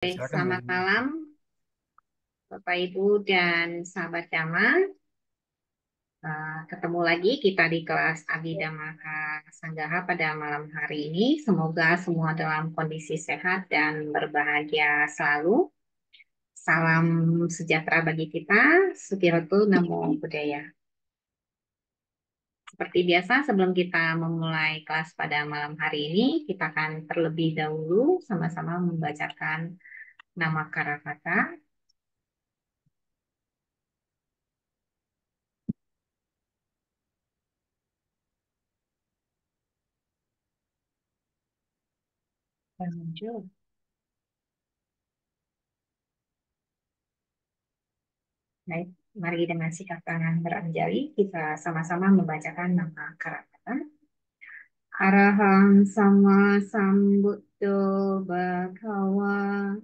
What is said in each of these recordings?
Baik, Silakan Bu. selamat malam Bapak Ibu dan sahabat Dhamma. Ketemu lagi kita di kelas Abhidhamma Sanggaha pada malam hari ini. Semoga semua dalam kondisi sehat dan berbahagia selalu. Salam sejahtera bagi kita. Sukiratu Namo Buddhaya. Seperti biasa, sebelum kita memulai kelas pada malam hari ini, kita akan terlebih dahulu sama-sama membacakan nama Karakata. Dan muncul. Baik, mari dengan sikap tangan beranjali kita sama-sama membacakan nama karakter. Arahang sama sambuddho bhagawa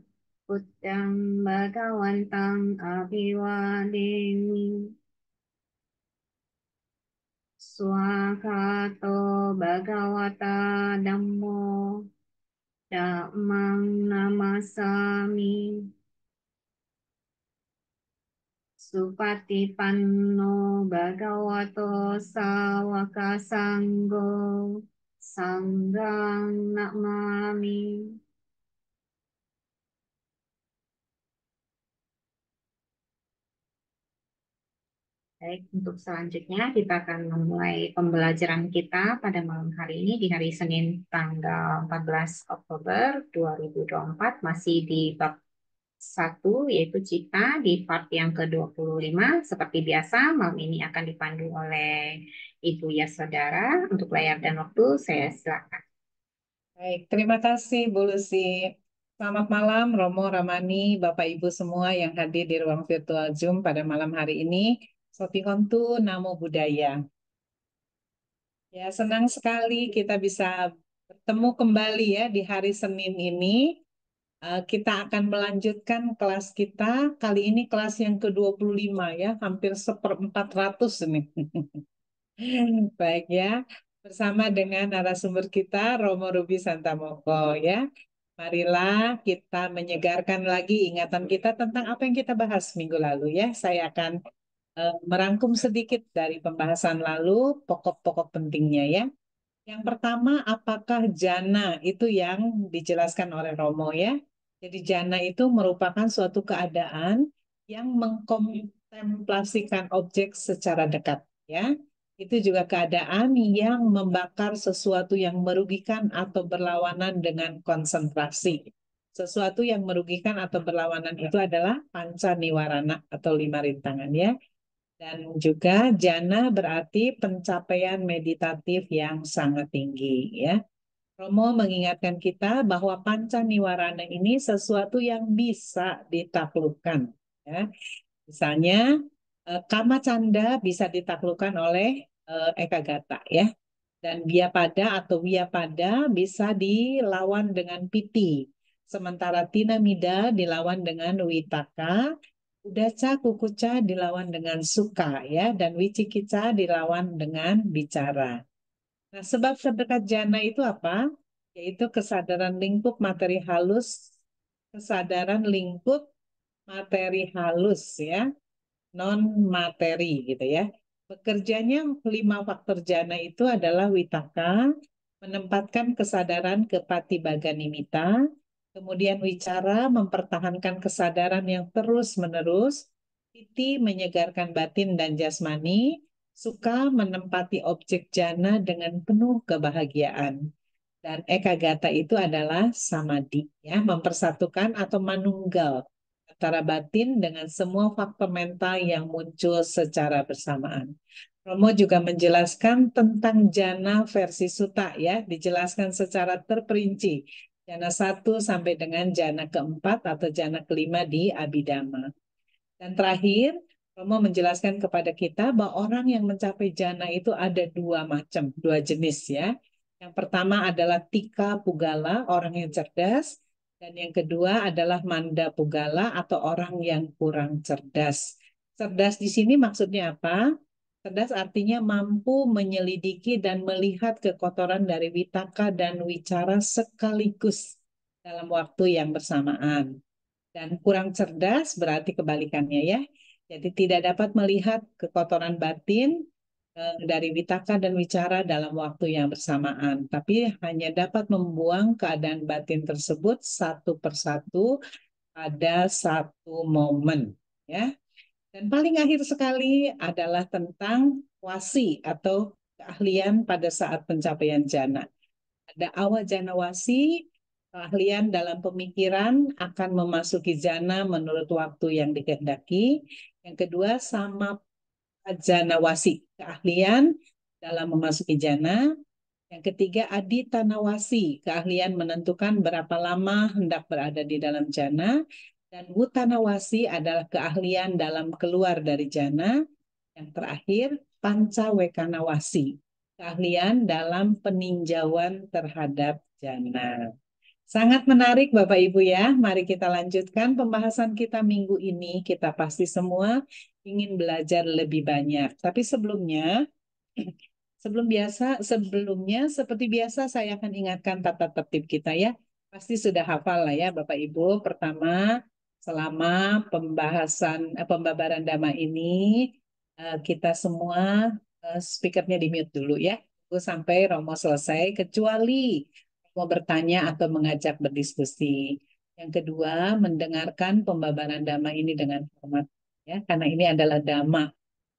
buddhang bhagawantang abhiwademi swakato bhagawata dhammo dhammang namasami Supatipanno bhagavato sawaka sanggo sanggang namami. Baik, untuk selanjutnya kita akan memulai pembelajaran kita pada malam hari ini di hari Senin tanggal 14 Oktober 2024 masih di bab satu yaitu cita di part yang ke-25. Seperti biasa, malam ini akan dipandu oleh Ibu Yasodara. Untuk layar dan waktu, saya silakan. Baik, terima kasih Bu Lucy. Selamat malam Romo, Ramani, Bapak Ibu semua yang hadir di ruang virtual Zoom pada malam hari ini. Sotikontu Namo Buddhaya. Ya, senang sekali kita bisa bertemu kembali ya di hari Senin ini. Kita akan melanjutkan kelas kita. Kali ini kelas yang ke-25 ya, hampir 1/400 ini. Baik ya, bersama dengan narasumber kita Romo Ruby Santamoko ya. Marilah kita menyegarkan lagi ingatan kita tentang apa yang kita bahas minggu lalu ya. Saya akan merangkum sedikit dari pembahasan lalu, pokok-pokok pentingnya ya. Yang pertama, apakah jana itu yang dijelaskan oleh Romo ya. Jadi jana itu merupakan suatu keadaan yang mengkontemplasikan objek secara dekat ya. Itu juga keadaan yang membakar sesuatu yang merugikan atau berlawanan dengan konsentrasi. Sesuatu yang merugikan atau berlawanan itu adalah panca niwarana atau 5 rintangan ya. Dan juga jana berarti pencapaian meditatif yang sangat tinggi ya. Romo mengingatkan kita bahwa panca niwarana ini sesuatu yang bisa ditaklukkan ya. Misalnya kama canda bisa ditaklukkan oleh ekagata ya. Dan biapada atau wiyapada bisa dilawan dengan piti. Sementara tinamida dilawan dengan witaka, udaca kukuca dilawan dengan suka ya, dan wicikica dilawan dengan bicara. Nah, sebab terdekat jana itu apa? Yaitu kesadaran lingkup materi halus, kesadaran lingkup materi halus ya, non materi gitu ya. Bekerjanya 5 faktor jana itu adalah witaka, menempatkan kesadaran ke patibaganimita, kemudian wicara, mempertahankan kesadaran yang terus-menerus, piti, menyegarkan batin dan jasmani, suka, menempati objek jana dengan penuh kebahagiaan. Dan ekagata itu adalah samadhi, ya, mempersatukan atau manunggal antara batin dengan semua faktor mental yang muncul secara bersamaan. Romo juga menjelaskan tentang jana versi suta ya, dijelaskan secara terperinci. Jana 1 sampai dengan jana keempat atau jana kelima di Abhidhamma. Dan terakhir, Romo menjelaskan kepada kita bahwa orang yang mencapai jana itu ada 2 macam, 2 jenis ya. Yang pertama adalah tika pugala, orang yang cerdas. Dan yang kedua adalah manda pugala atau orang yang kurang cerdas. Cerdas di sini maksudnya apa? Cerdas artinya mampu menyelidiki dan melihat kekotoran dari witaka dan wicara sekaligus dalam waktu yang bersamaan. Dan kurang cerdas berarti kebalikannya ya. Jadi tidak dapat melihat kekotoran batin dari witaka dan wicara dalam waktu yang bersamaan, tapi hanya dapat membuang keadaan batin tersebut satu persatu pada satu momen, ya. Dan paling akhir sekali adalah tentang wasi atau keahlian pada saat pencapaian jana. Ada awajana wasi, keahlian dalam pemikiran akan memasuki jana menurut waktu yang dikehendaki. Yang kedua, sama jana wasi, keahlian dalam memasuki jana. Yang ketiga, adita nawasi, keahlian menentukan berapa lama hendak berada di dalam jana. Dan wutanawasi adalah keahlian dalam keluar dari jana. Yang terakhir, pancawekanawasi, keahlian dalam peninjauan terhadap jana. Sangat menarik Bapak Ibu ya. Mari kita lanjutkan pembahasan kita minggu ini. Kita pasti semua ingin belajar lebih banyak. Tapi sebelumnya seperti biasa saya akan ingatkan tata tertib kita ya. Pasti sudah hafal lah ya Bapak Ibu. Pertama, selama pembabaran dhamma ini kita semua speakernya di mute dulu ya. Tunggu sampai Romo selesai kecuali mau bertanya atau mengajak berdiskusi. Yang kedua, mendengarkan pembabaran dhamma ini dengan hormat ya, karena ini adalah dhamma,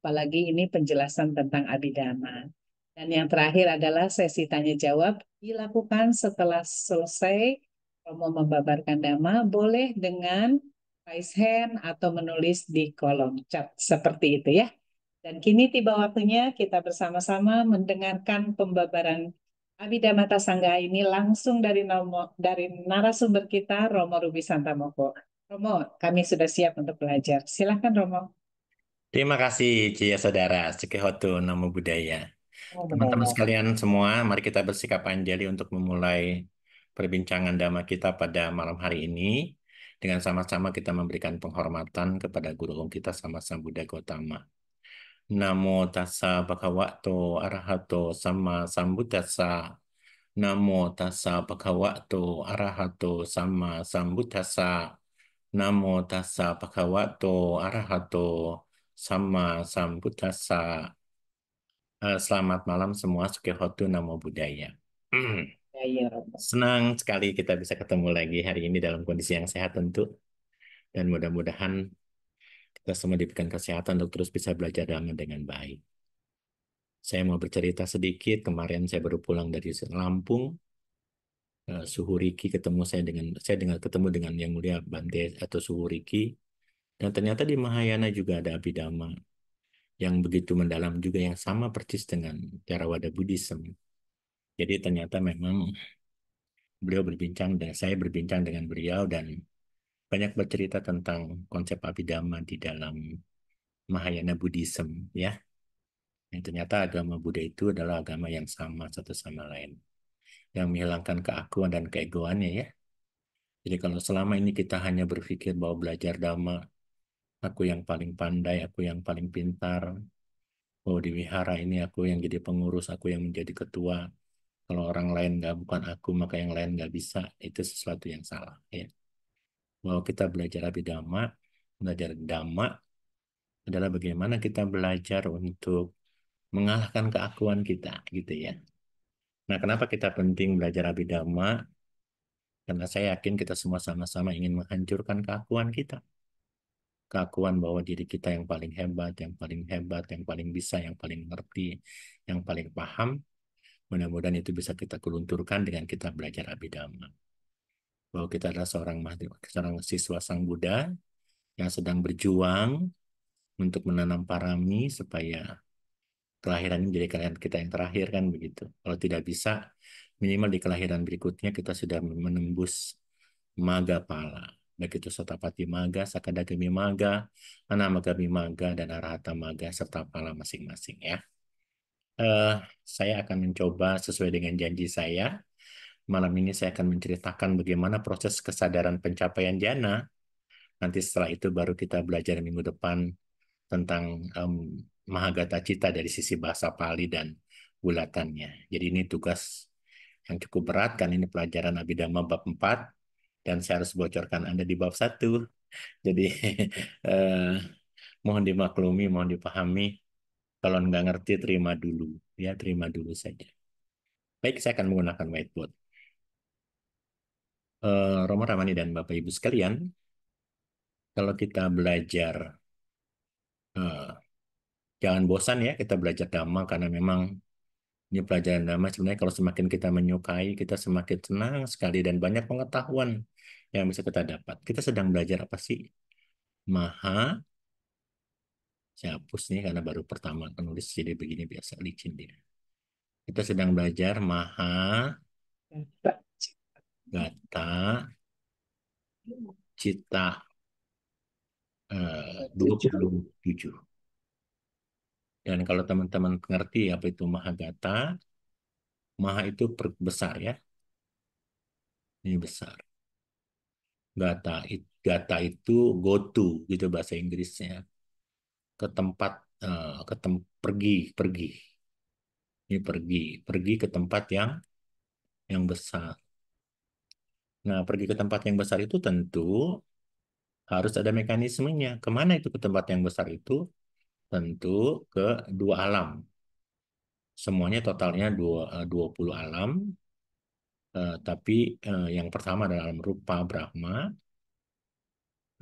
apalagi ini penjelasan tentang abhidhamma. Dan yang terakhir adalah sesi tanya jawab dilakukan setelah selesai Romo membabarkan dhamma, boleh dengan raise hand atau menulis di kolom chat seperti itu ya. Dan kini tiba waktunya kita bersama-sama mendengarkan pembabaran Abhidhamma Sanggaha ini langsung dari narasumber kita, Romo Ruby Santamoko. Romo, kami sudah siap untuk belajar. Silakan Romo. Terima kasih, Cia Saudara. Sukihoto, Namo Buddhaya. Oh, Teman-teman budaya. sekalian semua, mari kita bersikap anjali untuk memulai perbincangan Dhamma kita pada malam hari ini. Dengan sama-sama kita memberikan penghormatan kepada Guru kita sama Sang Buddha Gautama. Namo tassa bhagavato arahato sama sambuddhassa. Namo tassa bhagavato arahato sama sambuddhassa. Namo tassa bhagavato arahato sama sambuddhassa. Selamat malam semua, Sukihoto Namo Buddhaya. Budaya, Romo. Senang sekali kita bisa ketemu lagi hari ini dalam kondisi yang sehat tentu. Dan mudah-mudahan kita semua diberikan kesehatan untuk terus bisa belajar Dhamma dengan baik. Saya mau bercerita sedikit, kemarin saya baru pulang dari Lampung. Suhu Riki ketemu dengan Yang Mulia Bante atau Suhu Riki. Dan ternyata di Mahayana juga ada Abhidhamma yang begitu mendalam juga, yang sama persis dengan Theravada Buddhism. Jadi ternyata memang saya berbincang dengan beliau dan banyak bercerita tentang konsep Abhidhamma di dalam Mahayana Buddhism ya. Yang ternyata agama Buddha itu adalah agama yang sama satu sama lain, yang menghilangkan keakuan dan keegoannya ya. Jadi kalau selama ini kita hanya berpikir bahwa belajar Dhamma, aku yang paling pandai, aku yang paling pintar, oh di wihara ini aku yang jadi pengurus, aku yang menjadi ketua, kalau orang lain bukan aku, maka yang lain nggak bisa, itu sesuatu yang salah ya. Bahwa kita belajar Abhidhamma, belajar Dhamma adalah bagaimana kita belajar untuk mengalahkan keakuan kita, gitu ya. Nah, kenapa kita penting belajar Abhidhamma? Karena saya yakin kita semua sama-sama ingin menghancurkan keakuan kita. Keakuan bahwa diri kita yang paling hebat, yang paling bisa, yang paling mengerti, yang paling paham. Mudah-mudahan itu bisa kita kelunturkan dengan kita belajar Abhidhamma. Bahwa kita adalah seorang siswa Sang Buddha yang sedang berjuang untuk menanam parami supaya kelahiran ini jadi kelahiran kita yang terakhir kan begitu. Kalau tidak bisa, minimal di kelahiran berikutnya kita sudah menembus maga pala. Baik itu Sotapati maga, Sakadagami maga, Anamagami maga, dan Arahata maga serta pala masing-masing ya. Saya akan mencoba sesuai dengan janji saya. Malam ini saya akan menceritakan bagaimana proses kesadaran pencapaian jana. Nanti setelah itu baru kita belajar minggu depan tentang Mahagata Cita dari sisi bahasa Pali dan bulatannya. Jadi ini tugas yang cukup berat kan, ini pelajaran Abhidhamma bab 4 dan saya harus bocorkan Anda di bab 1. Jadi eh, mohon dimaklumi, mohon dipahami. Kalau nggak ngerti, terima dulu. Ya, terima dulu saja. Baik, saya akan menggunakan whiteboard. Romo Ramani dan Bapak Ibu sekalian, kalau kita belajar, eh, jangan bosan ya kita belajar Dhamma, karena memang ini pelajaran Dhamma sebenarnya kalau semakin kita menyukai, kita semakin senang sekali dan banyak pengetahuan yang bisa kita dapat. Kita sedang belajar apa sih? Maha, saya hapus nih karena baru pertama menulis jadi begini biasa licin dia. Kita sedang belajar Maha Gata Cita 27. Dan kalau teman-teman mengerti apa itu Maha Gata, Maha itu besar ya. Ini besar. Gata itu go to gitu bahasa Inggrisnya. Ke tempat pergi, pergi. Ini pergi ke tempat yang besar. Nah, pergi ke tempat yang besar itu tentu harus ada mekanismenya. Kemana itu ke tempat yang besar itu? Tentu ke dua alam. Semuanya totalnya 20 alam. Tapi yang pertama adalah alam rupa Brahma.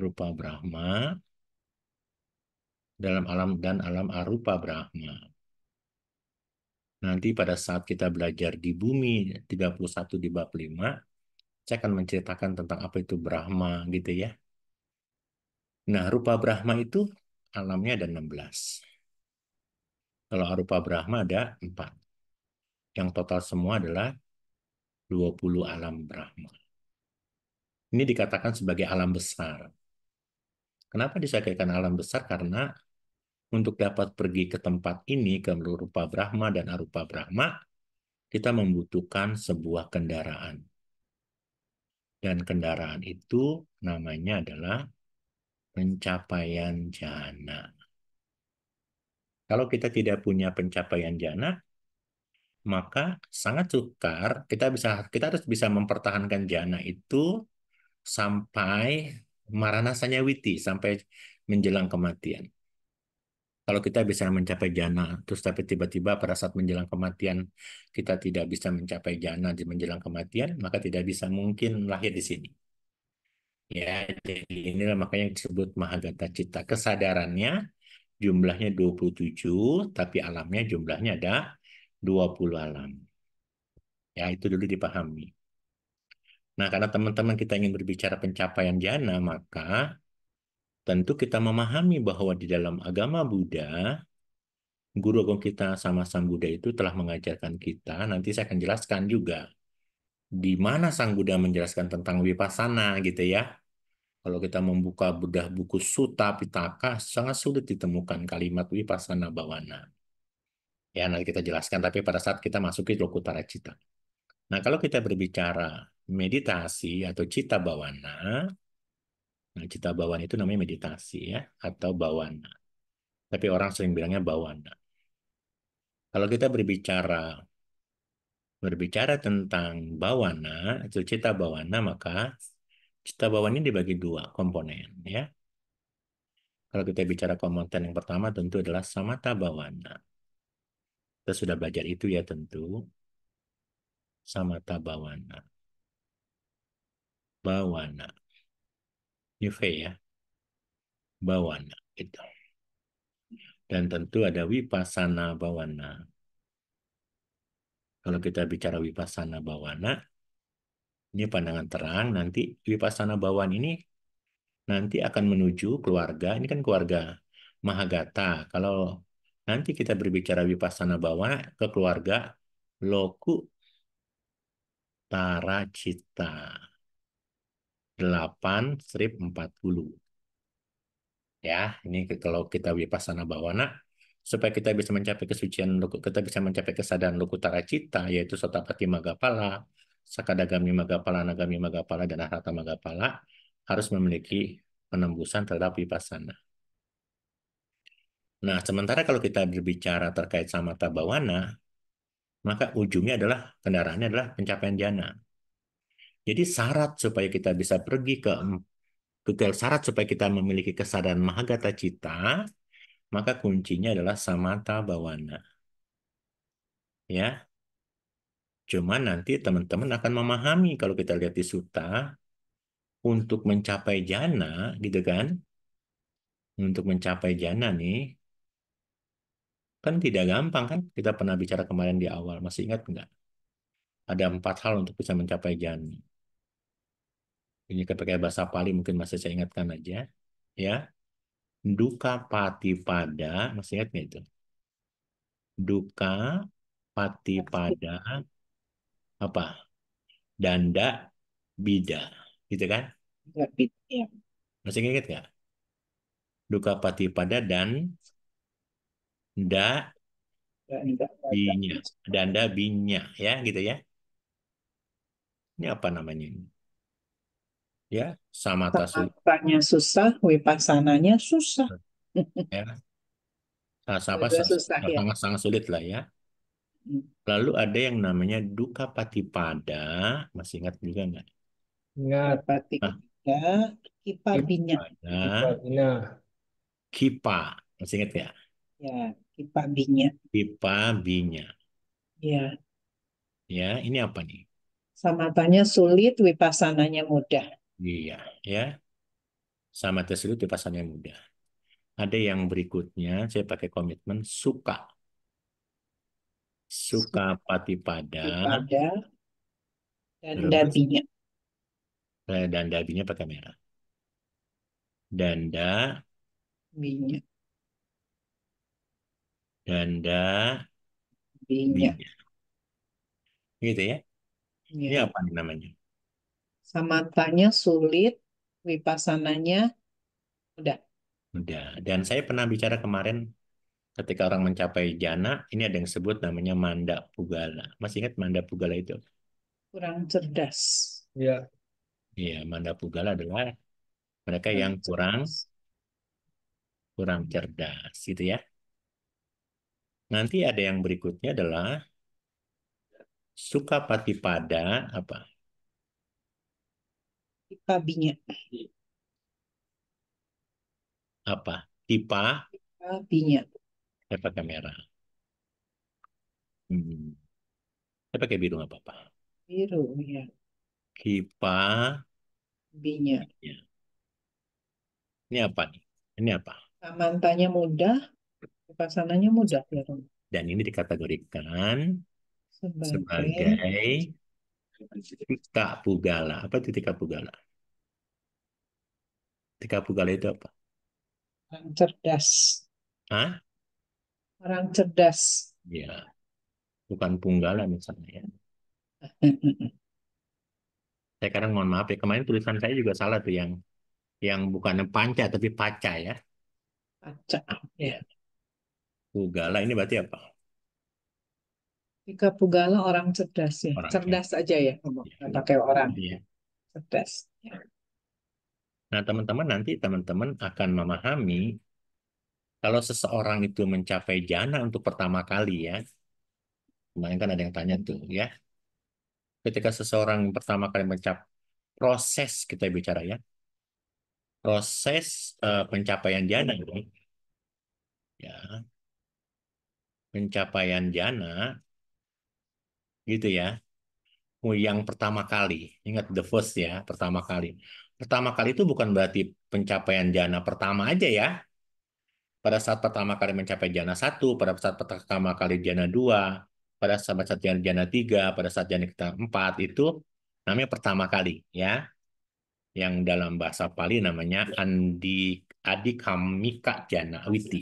Rupa Brahma dalam alam dan alam arupa Brahma. Nanti pada saat kita belajar di bumi 31 di bab 5, saya akan menceritakan tentang apa itu Brahma gitu ya. Nah, rupa Brahma itu alamnya ada 16. Kalau arupa Brahma ada 4. Yang total semua adalah 20 alam Brahma. Ini dikatakan sebagai alam besar. Kenapa disangkakan alam besar? Karena untuk dapat pergi ke tempat ini, ke rupa Brahma dan arupa Brahma, kita membutuhkan sebuah kendaraan. Dan kendaraan itu namanya adalah pencapaian jana. Kalau kita tidak punya pencapaian jana, maka sangat sukar kita harus bisa mempertahankan jana itu sampai marana sanyawiti, sampai menjelang kematian. Kalau kita bisa mencapai jana, terus tapi tiba-tiba pada saat menjelang kematian kita tidak bisa mencapai jana di menjelang kematian, maka tidak bisa mungkin lahir di sini. Ya, jadi inilah makanya yang disebut Mahagata Citta. Kesadarannya jumlahnya 27, tapi alamnya jumlahnya ada 20 alam. Ya, itu dulu dipahami. Nah, karena teman-teman kita ingin berbicara pencapaian jana, maka tentu kita memahami bahwa di dalam agama Buddha, guru agung kita sama Sang Buddha itu telah mengajarkan kita, nanti saya akan jelaskan juga, di mana Sang Buddha menjelaskan tentang Vipassana gitu ya. Kalau kita membuka bedah buku Sutta Pitaka, sangat sulit ditemukan kalimat Vipassana Bhavana. Ya, nanti kita jelaskan, tapi pada saat kita masuki Lokuttara Cita. Nah, kalau kita berbicara meditasi atau Cita Bhavana, nah Cita Bhavana itu namanya meditasi ya, atau Bhavana. Tapi orang sering bilangnya Bhavana. Kalau kita berbicara tentang Bhavana, atau Cita Bhavana, maka Cita Bhavana ini dibagi dua komponen ya. Kalau kita bicara komponen yang pertama tentu adalah Samatha Bhavana. Kita sudah belajar itu ya tentu. Samatha Bhavana. Bhavana. Ini V ya. Bhavana. Itu. Dan tentu ada Vipassana Bhavana. Kalau kita bicara Vipassana Bhavana, ini pandangan terang. Nanti Vipassana Bhavana ini nanti akan menuju keluarga. Ini kan keluarga Mahagata. Kalau nanti kita berbicara Vipassana Bhavana ke keluarga Loku Tara Citta. 8-40. Ya, ini kalau kita Vipassana Bhavana, supaya kita bisa mencapai kesucian, kita bisa mencapai kesadaran Lokutara Cita, yaitu Sotapati Maggapala, Sakadagami Maggapala, Nagami Maggapala, dan Arhata Maggapala, harus memiliki penembusan terhadap Vipassana. Nah, sementara kalau kita berbicara terkait Samatha Bhavana, maka ujungnya adalah kendaraannya adalah pencapaian jana. Jadi syarat supaya kita bisa pergi syarat supaya kita memiliki kesadaran Mahagata Cita, maka kuncinya adalah samatha bhawana. Ya, cuman nanti teman-teman akan memahami kalau kita lihat di sutta, untuk mencapai jana, gitu kan? Untuk mencapai jana nih, kan tidak gampang kan? Kita pernah bicara kemarin di awal, masih ingat nggak? Ada 4 hal untuk bisa mencapai jana. Ini pakai bahasa Pali mungkin masih saya ingatkan aja. Ya, duka patipada, masih ingat nggak itu? Duka patipada apa? Danda bida, gitu kan? Ya, Masih ingat nggak? Duka patipada dan da enggak ada. binya, danda binya, ya gitu ya. Ini apa namanya ini? Ya, samata sulit. Samatanya susah, wipassananya susah. Ya, apa Dua-dua susah ya. sangat-sangat sulit lah ya. Lalu ada yang namanya duka patipada, masih ingat juga nggak? Ingat, Dapati Nah, ketiga, kipa binya. pada Ipa Bina. kipa, masih ingat ya? Ya, kipa binya. Kipa binya. Ya, Ya, ini apa nih? samatanya sulit, wipassananya mudah. Iya, ya. Sama tersebut di pasal yang mudah. Ada yang berikutnya, saya pakai komitmen suka. Suka patipada, Pada dan terus dabinya. dan dabinya pakai merah. Danda, Binya, danda, binya. binya. Gitu ya. Ini Ya, apa nih namanya? samatanya sulit, wipassananya mudah. Udah. Dan saya pernah bicara kemarin ketika orang mencapai jana, ini ada yang sebut namanya manda pugala. Masih ingat manda pugala itu? Kurang cerdas. Ya, Iya, manda pugala adalah mereka Kurang yang kurang cerdas. kurang cerdas, gitu ya. Nanti ada yang berikutnya adalah suka patipada apa? Kipa binya. Apa? Tipa, Kipa binya. saya pakai merah. Hmm. Saya pakai biru nggak apa-apa. Biru, ya. Kipa, Binya. ya. Ini apa nih? Ini apa? Samantanya mudah, wipassananya mudah ya, Rom. Dan ini dikategorikan Sebagai sebagai tika pugala. Apa itu tika pugala? Tika pugala itu apa? orang cerdas. Hah? Orang cerdas. Ya, bukan punggala misalnya ya. Saya kadang mohon maaf ya, kemarin tulisan saya juga salah tuh yang bukan panca tapi paca ya. Acak, ya. Ya, pugala ini berarti apa? Tika Pugala orang cerdas ya. Orang ya. Cerdas aja ya, ngomong. Ya. Nggak pakai orang. Ya. Cerdas. Ya. Nah, teman-teman nanti teman-teman akan memahami kalau seseorang itu mencapai jana untuk pertama kali ya. Kemarin kan ada yang tanya tuh ya. Ketika seseorang yang pertama kali mencapai proses kita bicara ya. Proses pencapaian jana ini ya, pencapaian jana gitu ya. Yang pertama kali, ingat the first ya, pertama kali. Pertama kali itu bukan berarti pencapaian jana pertama aja ya. Pada saat pertama kali mencapai jana satu, pada saat pertama kali jana dua, pada saat jana tiga, pada saat jana kita empat itu namanya pertama kali ya. Yang dalam bahasa Pali namanya Adikamika Jana Witi.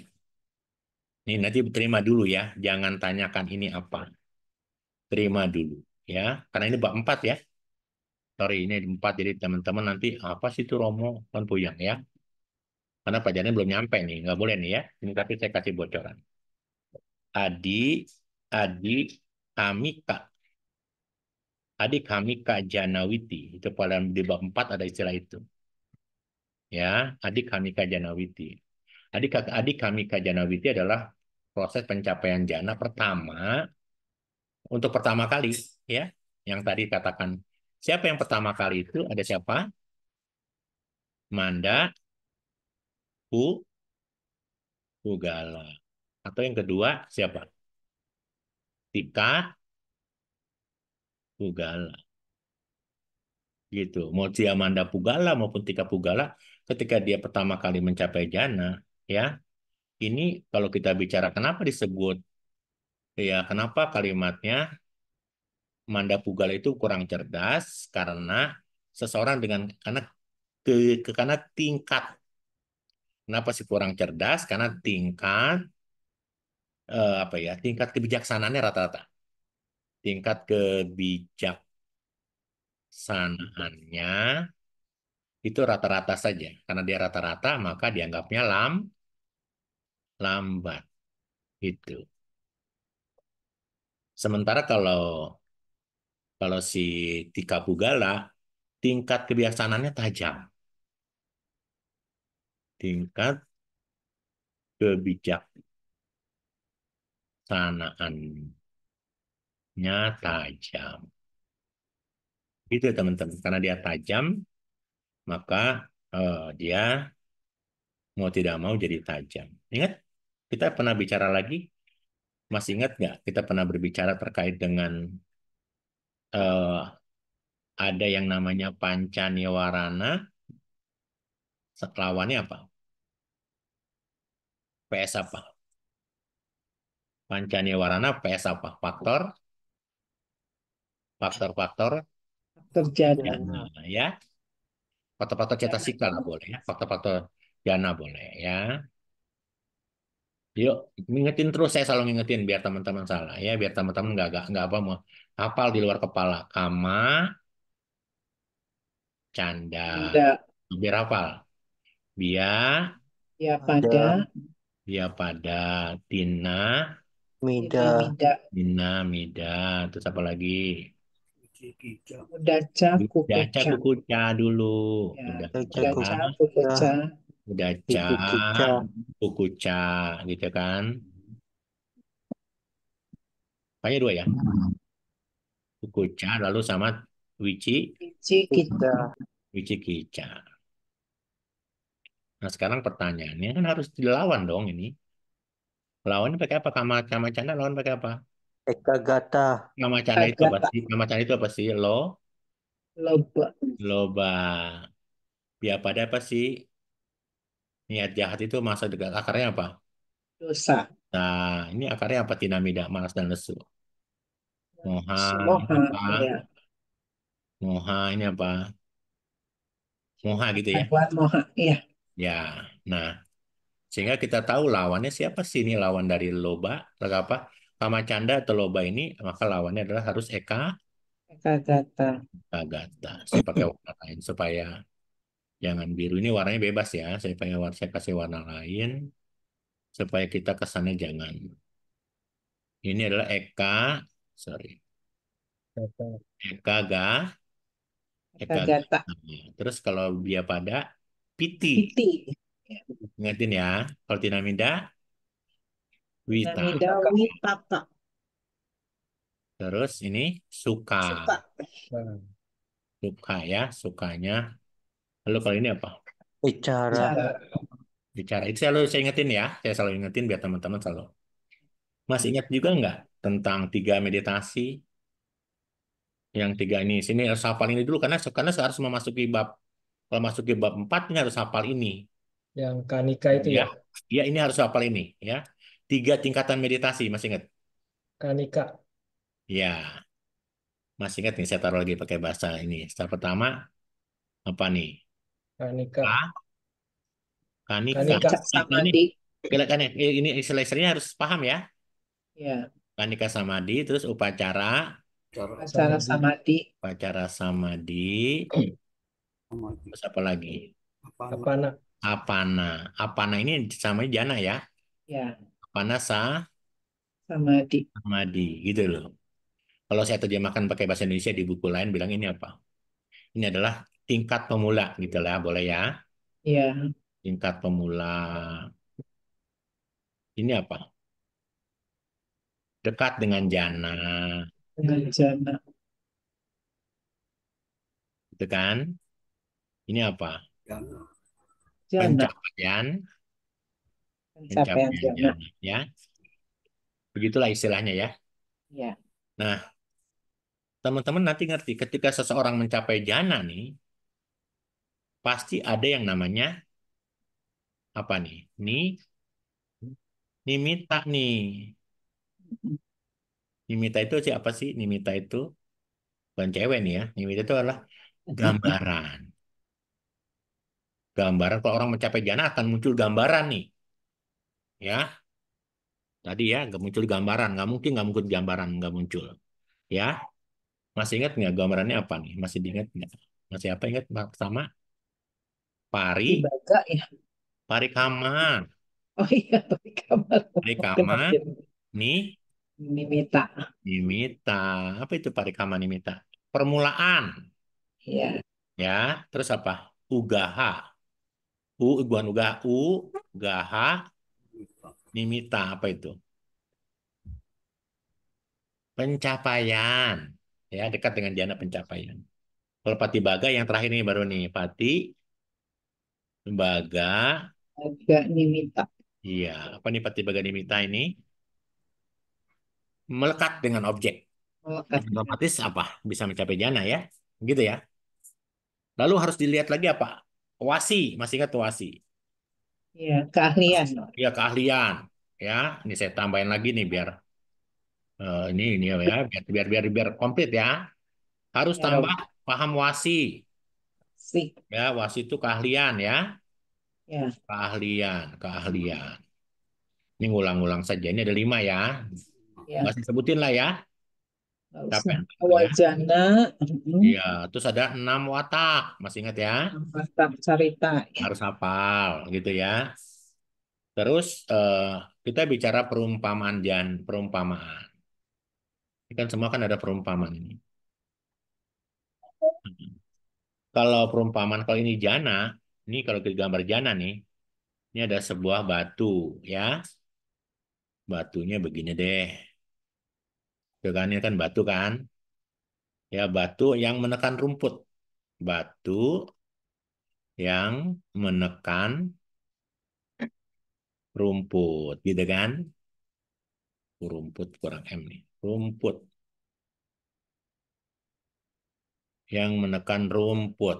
Ini nanti terima dulu ya, jangan tanyakan ini apa. Terima dulu ya, karena ini bab 4 ya. Sorry, ini 4, jadi teman-teman nanti apa sih itu Romo kan puyang ya. Karena pelajarannya belum nyampe nih, nggak boleh nih ya. Ini tapi saya kasih bocoran. Adi, Adi Kamika. Adi Kamika Janawiti. Itu pada di bab 4 ada istilah itu. Ya, Adi Kamika Janawiti. Adi Kamika Janawiti adalah proses pencapaian jana pertama untuk pertama kali ya. Yang tadi katakan Siapa yang pertama kali itu? Ada siapa? Manda, Pugala. Atau yang kedua siapa? Tika, Pugala. Gitu. Mau dia Manda Pugala maupun Tika Pugala, ketika dia pertama kali mencapai jana, ya, ini kalau kita bicara kenapa disebut, ya, kenapa kalimatnya Manda Pugala itu kurang cerdas, karena seseorang dengan karena tingkat. Kenapa sih kurang cerdas? Karena tingkat apa ya? Tingkat kebijaksanaannya rata-rata. Tingkat kebijaksanaannya itu rata-rata saja. Karena dia rata-rata, maka dianggapnya lambat. Gitu. Sementara kalau kalau si Tika Pugala, tingkat kebijaksanaannya tajam. Tingkat kebijaksanaannya tajam. Itu teman-teman. Karena dia tajam, maka dia mau tidak mau jadi tajam. Ingat, kita pernah bicara lagi, masih ingat nggak? Kita pernah berbicara terkait dengan eh, ada yang namanya Pancaniwarana, lawannya apa? PS apa? Pancaniwarana PS apa? Faktor-faktor Terjadi. jana, ya. Faktor-faktor cetasika lah boleh ya. Faktor-faktor jana boleh ya. Yuk, ngingetin terus, saya selalu ngingetin biar teman-teman salah ya, biar teman-teman nggak apa mau hafal di luar kepala. Kama, canda, Anda biar hafal. Bia, ya Mida, pada dia pada, Tina, Mida, Mida, Mina, Mida, terus apa lagi? Udaca, Daca Kukuca. kukuca dulu. Ya, Udah Daca Udaca, Kukuca, Kukuca. udah Ibu Kica, kukuca, gitu kan? Hanya dua ya. Kukuca, lalu sama Biji kita. Kica, Wicikica. Nah, sekarang pertanyaannya kan harus dilawan dong ini. Lawannya pakai apa? Kama canda lawan pakai apa? Eka Gata, Kama canda itu apa Kagata. sih? Kama canda itu apa sih? Loba. Loba. Biar pada apa sih? Niat jahat itu masa dekat akarnya apa? Dosa. Nah, ini akarnya apa? Tinamida, malas dan lesu. Moha, ini Sumoha. apa? Ya. Moha, ini apa? Moha gitu ya. Aduan moha. Ya. Ya, nah, sehingga kita tahu lawannya siapa sih ini lawan dari loba, atau apa? Kama canda atau loba ini, maka lawannya adalah harus Kagata. Agatha. Saya pakai warna lain supaya jangan biru. Ini warnanya bebas ya. Saya kasih warna lain supaya kita kesannya jangan. Ini adalah sorry, Kata Eka ga, Eka ga. Kagata. Terus kalau dia pada Piti, Piti. Ya. ingetin ya. Kalau Tinamida, Wita. Namida Witata. Terus ini Suka, Suka. Suka ya, sukanya. Lalu kalau ini apa? Bicara, Cara. Bicara. Itu saya ingetin ya. Saya selalu ingetin biar teman-teman selalu. Masih ingat juga nggak tentang tiga meditasi? Yang tiga ini, sini harus hafal ini dulu karena harus memasuki bab. Kalau masuki bab 4 ini harus hafal ini, yang Kanika itu ya. ya, Ya ini harus hafal ini, ya. Tiga tingkatan meditasi, masih ingat? Kanika, Ya, masih ingat nih. Saya taruh lagi pakai bahasa ini. Step pertama apa nih? Kanika, Ka, kanika. Kanika, Cak Ini Samadi. kan ini istilah-istilahnya harus paham ya. Ya. Kanika samadi, terus Acara Samadhi, Samadi. upacara samadi, terus apa lagi? Apana, Apana. Apana ini sama jana ya. Ya. Apana Samadi. samadi, gitu loh. Kalau saya terjemahkan pakai bahasa Indonesia di buku lain bilang ini apa? Ini adalah tingkat pemula gitu lah, boleh ya. Ya. Tingkat pemula. Ini apa? Dekat dengan jana. Dengan jana. Itu kan? Ini apa? Jana, Pencapaian, pencapaian pencapaian jana. jana, ya. Begitulah istilahnya ya. Ya, Nah, teman-teman nanti ngerti ketika seseorang mencapai jana nih, pasti ada yang namanya apa nih? Nimita nih. Nimita itu siapa sih? Nimita itu bukan cewek nih ya. Nimita itu adalah gambaran. Gambaran kalau orang mencapai jana akan muncul gambaran nih. Ya, tadi ya nggak muncul gambaran, nggak mungkin gambaran nggak muncul. Ya, masih ingat nggak gambarannya apa nih? Masih diingat nggak? Masih apa ingat pertama? Pari, Tibaga ya. Parikama, Oh iya, tapi kamar Parikama, kemarin nih, Nimita. Nimita. Apa itu Parikama Nimita? Permulaan, Ya, ya. Terus apa? Ugaha, bukan ugaha, ugaha, Nimita. Apa itu? Pencapaian, ya dekat dengan jana pencapaian. Kalau Pati Baga yang terakhir ini baru nih Pati Baga. agak Nimita. Iya, apa nih Pati Baga Nimita ini? Melekat dengan objek. Melekat dengan Otomatis apa? Bisa mencapai jana ya. Gitu ya. Lalu harus dilihat lagi apa? Wasi, masih ingat wasi? ya, keahlian. Ya keahlian. Ya, ini saya tambahin lagi nih biar ini ya biar komplit ya. Harus Ya, tambah Rob. paham wasi. Si. Ya, wasi itu keahlian ya. Ya, Keahlian. Ini ngulang-ngulang saja. Ini ada 5 ya. ya. Nggak sebutin lah ya. Nggak Capek usah. ya. Wajana. Iya, terus ada 6 watak. Masih ingat ya? Mantap cerita. Ya. Harus hafal gitu ya. Terus kita bicara perumpamaan. Ini kan semua kan ada perumpamaan ini. Kalau ini jana, ini kalau kita gambar jana nih, ini ada sebuah batu ya. Batunya begini deh. Tuh kan, ini kan batu kan. Ya, batu yang menekan rumput. Batu yang menekan rumput, gitu kan? Rumput kurang M nih. Rumput yang menekan rumput,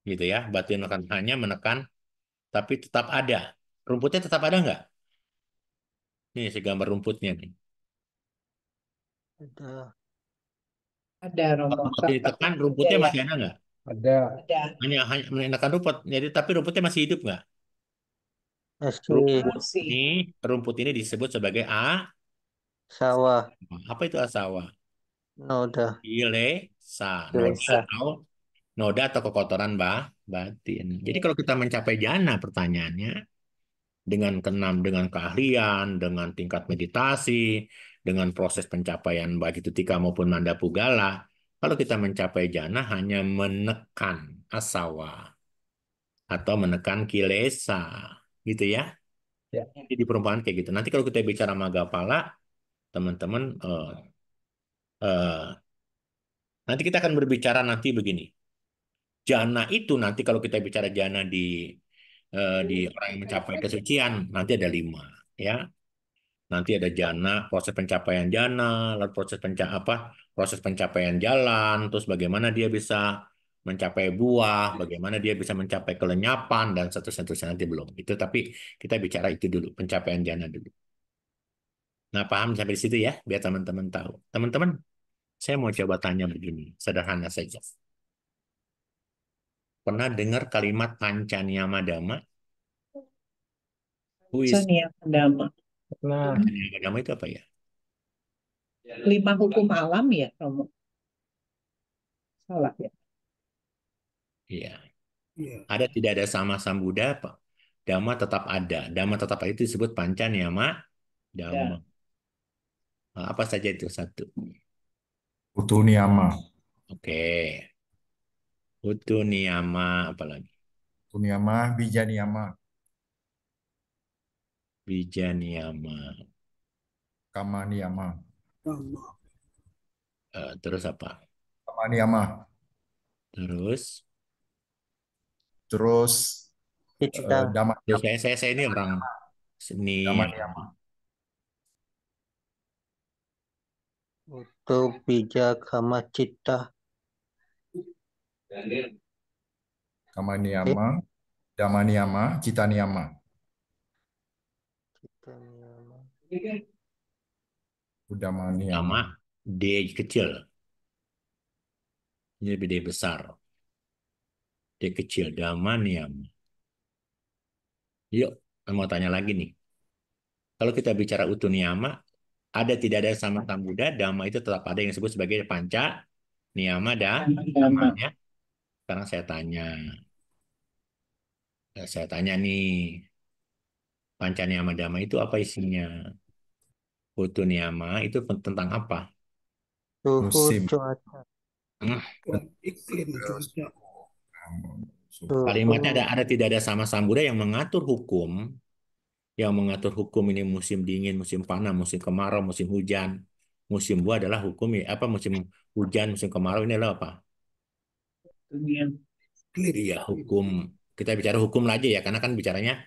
gitu ya. Batu yang menekan hanya menekan, tapi tetap ada. Rumputnya tetap ada nggak? Nih, saya gambar rumputnya nih. Ada. Ada Romo. Kalau batu Kakak ditekan, ya, rumputnya ya. masih ada nggak? Ada. Ada. Hanya menekan rumput. Jadi, tapi rumputnya masih hidup nggak? Masih Rumput Masih. ini, rumput ini disebut sebagai sawah. apa itu asawa? Noda. Ilesa, Desa. noda atau kekotoran batin. Jadi kalau kita mencapai jana, pertanyaannya dengan keenam, dengan keahlian, dengan tingkat meditasi, dengan proses pencapaian baik itu tika maupun manda pugala, kalau kita mencapai jana hanya menekan asawa atau menekan kilesa, gitu ya. Ya. Jadi di perumpamaan kayak gitu. Nanti kalau kita bicara Magapala, teman-teman, eh, nanti kita akan berbicara nanti begini. Jana itu nanti kalau kita bicara jana di orang yang mencapai kesucian, nanti ada 5, ya. Nanti ada jana, proses pencapaian jana, lalu proses pencapaian jalan, terus bagaimana dia bisa mencapai buah, bagaimana dia bisa mencapai kelenyapan dan seterusnya nanti belum. Itu tapi kita bicara itu dulu, pencapaian jana dulu. Nah, paham sampai di situ ya, biar teman-teman tahu. Teman-teman, saya mau coba tanya begini, sederhana saja. Pernah dengar kalimat Pancaniama Dhamma? Who is Sania Dama. Nah, Pancaniama Dhamma itu apa ya? 5 hukum alam ya, Romo. Salah ya. Iya. Ada tidak ada sama Buddha, Pak? Dhamma tetap ada. Dhamma tetap ada itu disebut Pancaniama Dhamma. Ya. Nah, apa saja itu satu? Utu niyama. Oke. Utu niyama apalagi? Utu niyama, bija niyama, Bija niyama. kama niyama, Terus apa? kama niyama, Terus, Terus Cita. Dama terus saya ini orang seni. Dama Niyama. Utuh, bija, kama, cita. Kama Oke. Niyama, Dama Niyama, Cita Niyama. Cita niyama. Udama Nama Niyama. D kecil. Ini lebih D besar. D kecil. Dhamma Niyama. Yuk, saya mau tanya lagi nih. Kalau kita bicara utu niyama, ada tidak ada sama Buddha, Dhamma itu tetap ada yang disebut sebagai panca niyama dan Dhamma. ya. Sekarang saya tanya nih, panca niyama Dhamma itu apa isinya? Utu niyama itu tentang apa? Suhu, Musim. cuaca. Hmm, Iklim Terus, juga. suhu. Kalimatnya Suhu. ada tidak ada sama Buddha yang mengatur hukum ini musim dingin, musim panas, musim kemarau, musim hujan. Musim buah adalah hukum ya, apa musim hujan, musim kemarau ini adalah apa? Dunia. Iklim. Iya, hukum. Kita bicara hukum aja ya, karena kan bicaranya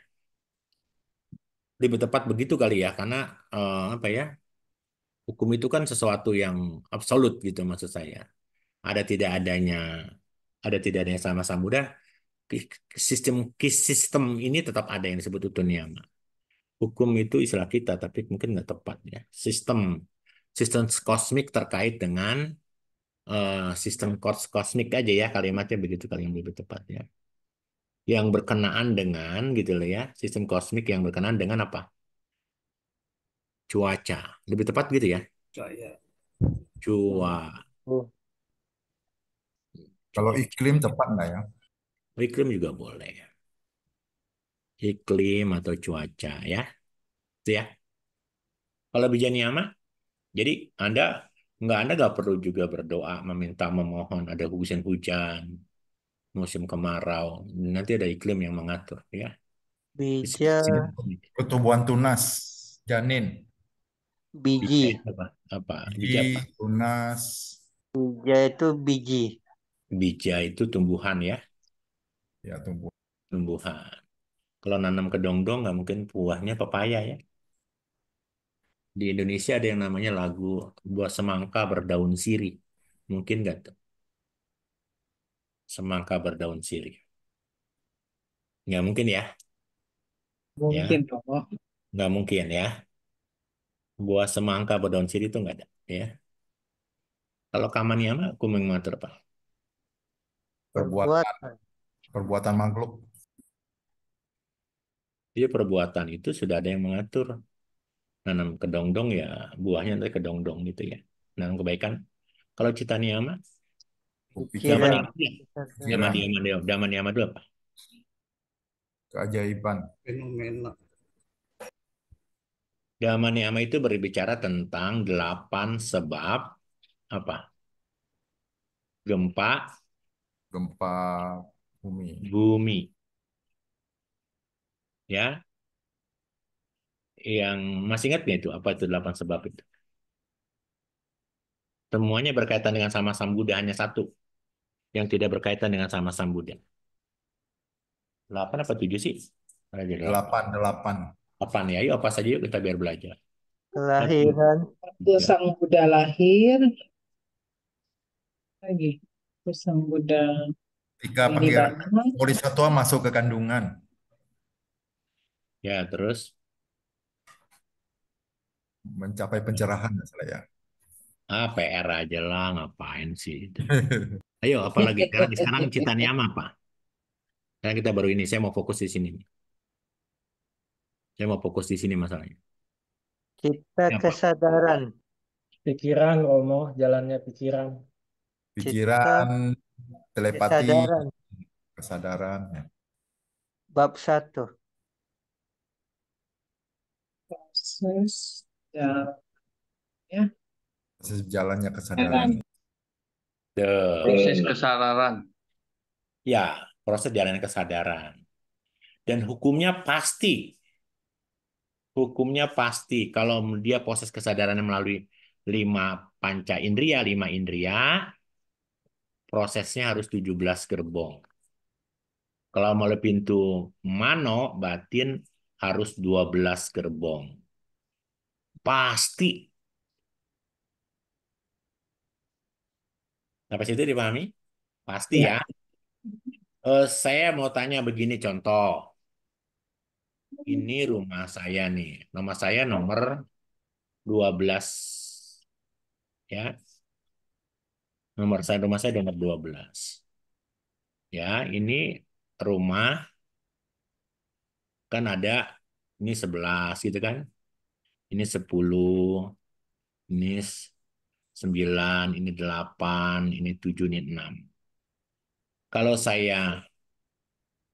lebih tepat begitu kali ya, karena apa ya? Hukum itu kan sesuatu yang absolut gitu maksud saya. Ada tidak adanya, ada tidak adanya sama Samudra, sistem ini tetap ada yang disebut utuniyama. Hukum itu istilah kita, tapi mungkin nggak tepat ya. Sistem kosmik terkait dengan sistem kosmik aja ya kalimatnya begitu kali yang lebih tepat ya. Yang berkenaan dengan gitu loh ya, sistem kosmik yang berkenaan dengan apa? Cuaca. Lebih tepat gitu ya. Saya. Cuaca. Suhu. Kalau iklim tepat nggak ya? Iklim juga boleh. Iklim atau cuaca ya. Itu ya. Kalau Bijanyama, jadi Anda nggak perlu juga berdoa meminta memohon ada musim hujan, musim kemarau. Nanti ada iklim yang mengatur ya. Bija, Pertumbuhan tunas, janin, biji. Bija itu apa? Apa? Bija apa? biji, tunas, Bija itu biji. Bija itu tumbuhan ya, ya tumbuh. tumbuhan. Kalau nanam kedong-dong nggak mungkin buahnya pepaya ya. Di Indonesia ada yang namanya lagu buah semangka berdaun sirih. Mungkin nggak tuh? Semangka berdaun sirih. Nggak mungkin ya, Mungkin ya, toh. nggak mungkin ya. Buah semangka berdaun sirih itu nggak ada, ya. Kalau Kamaniama, aku mengatur apa? Perbuatan, Perbuatan. perbuatan makhluk. Jadi perbuatan itu sudah ada yang mengatur. Nanam kedong-dong ya, buahnya nanti kedong-dong gitu ya. Nanam kebaikan. Kalau Cita Niyama, Dhamma Pikiran, Pikiran. Niyama, pikiran, Dhamma Niyama itu apa? keajaiban, Fenomena. Dhamma Niyama itu berbicara tentang 8 sebab apa? Gempa gempa bumi. bumi, ya. Yang masih ingat nggak itu apa itu 8 sebab itu? Semuanya berkaitan dengan sama Sang Buddha, hanya satu yang tidak berkaitan dengan sama Sang Buddha. 8 apa 7 sih? Ada 8. Delapan, delapan. 8 ya, ayo apa saja yuk kita biar belajar. Satu, Kelahiran. Waktu 3. Sang Buddha lahir, lagi. Terus Sang Buddha Tiga, meninggal. Bodhisattva masuk ke kandungan. Ya, terus Mencapai pencerahan, saya ya. PR aja lah, ngapain sih itu. Ayo, apa lagi? Sekarang Cita Niyama apa? Sekarang kita baru ini, saya mau fokus di sini. Saya mau fokus di sini masalahnya. Cita, Ini apa? kesadaran. Pikiran, Romo, jalannya pikiran. Cita, Pikiran, telepati, kesadaran. kesadaran. Ya. Bab 1. Proses ya, Proses jalannya kesadaran. Proses kesadaran. Ya, proses jalan kesadaran. Dan hukumnya pasti. Kalau dia proses kesadarannya melalui 5 panca indera, 5 indera, prosesnya harus 17 gerbong. Kalau melalui pintu mano batin harus 12 gerbong. Pasti. Sampai situ dipahami? Pasti Ya. ya. Saya mau tanya begini contoh. Ini rumah saya nih. Nama saya nomor 12. Ya. Rumah saya nomor 12. Ya, ini rumah kan ada ini 11 gitu kan. Ini 10, ini 9, ini 8, ini 7, ini 6. Kalau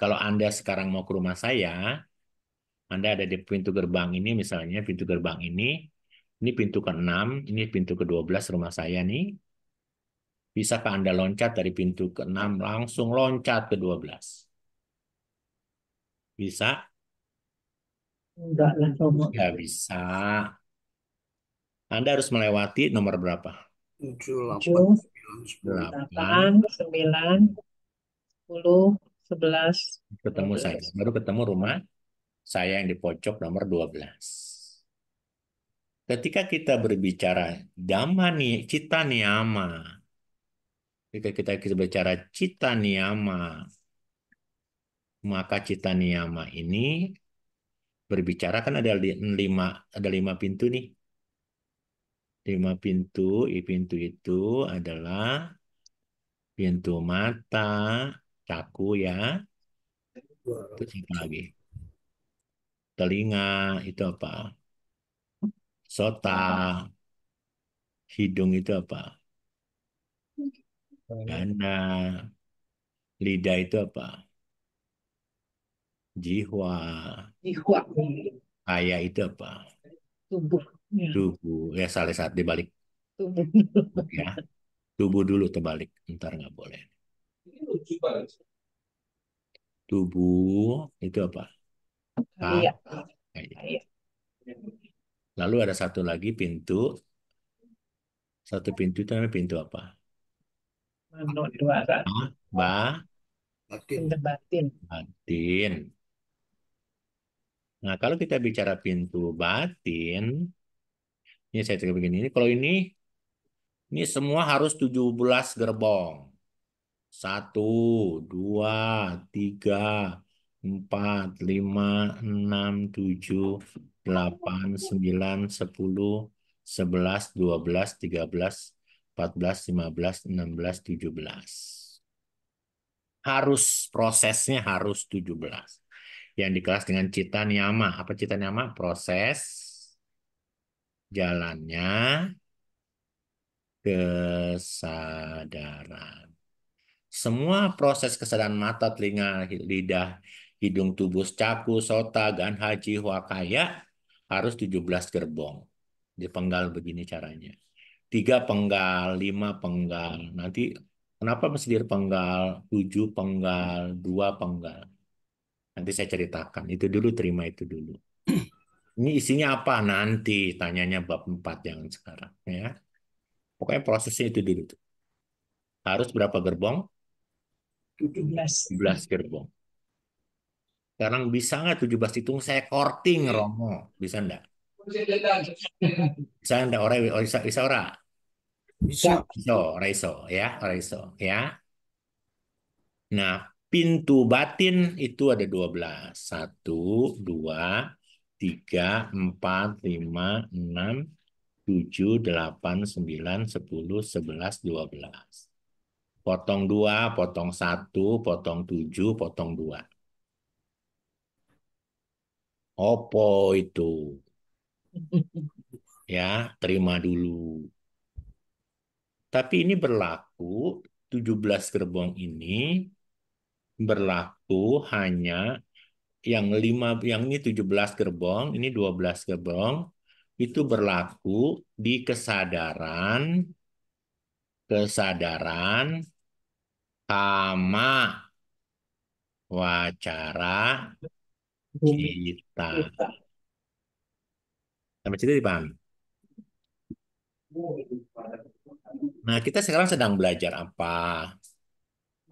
kalau Anda sekarang mau ke rumah saya, Anda ada di pintu gerbang ini misalnya, pintu gerbang ini pintu ke-6, ini pintu ke-12 rumah saya nih. Bisakah Anda loncat dari pintu ke-6 langsung loncat ke 12? Bisa? Enggak lah, Romo. Ya bisa. Anda harus melewati nomor berapa? 7, 8, 7, 9, 10. 8, 8, 9, 10, 11, ketemu saya. 12. Baru ketemu rumah saya yang di pojok nomor 12. Ketika kita berbicara Dhamma nih, Cita Niyama. Ketika kita bicara Cita Niyama, maka Cita Niyama ini berbicara kan ada lima pintu nih. 5 pintu, pintu itu adalah pintu mata, caku ya, terus apa lagi? Telinga itu apa? Sota, hidung itu apa? Gana, lidah itu apa? Jiwa, Jiwa, kaya itu apa? tubuh. Ya, Tubuh. Ya salah satu dibalik tubuh. ya. Tubuh dulu terbalik, ntar nggak boleh. Tubuh itu apa? Iya. Kaya. Iya. Lalu ada satu lagi pintu. Satu pintu itu namanya pintu apa? Mano Dwara, Ba, Batin. pintu batin. batin. Nah, kalau kita bicara pintu batin, ini saya cakap begini, ini kalau ini semua harus 17 gerbong. 1, 2, 3, 4, 5, 6, 7, 8, 9, 10, 11, 12, 13, 14, 15, 16, 17. Prosesnya harus 17. Yang di kelas dengan cita niyama. Apa cita niyama? Proses jalannya kesadaran. Semua proses kesadaran mata, telinga, lidah, hidung, tubuh, caku, sota, ganha, jiwa, kaya harus 17 gerbong. Dipenggal begini caranya. 3 penggal, 5 penggal. Nanti kenapa mesti dipenggal? 7 penggal, 2 penggal. Nanti saya ceritakan. Itu dulu, terima itu dulu. Ini isinya apa? Nanti tanyanya bab 4 jangan sekarang. Ya. Pokoknya prosesnya itu dulu. Harus berapa gerbong? 17. 17 gerbong. Sekarang bisa nggak 17 hitung saya korting Romo? Bisa nggak? Bisa nggak? Orang bisa ora? Bisa. Iso, ora iso ya, ora iso ya. Nah, pintu batin itu ada 12. 1, 2, 3, 4, 5, 6, 7, 8, 9, 10, 11, 12. Potong 2, potong 1, potong 7, potong 2. Opo itu? Ya, terima dulu. Tapi ini berlaku 17 gerbong ini berlaku hanya yang ini 17 gerbong, ini 12 gerbong itu berlaku di kesadaran kama wacara cita. Sampai situ dipahami? Nah, kita sekarang sedang belajar apa?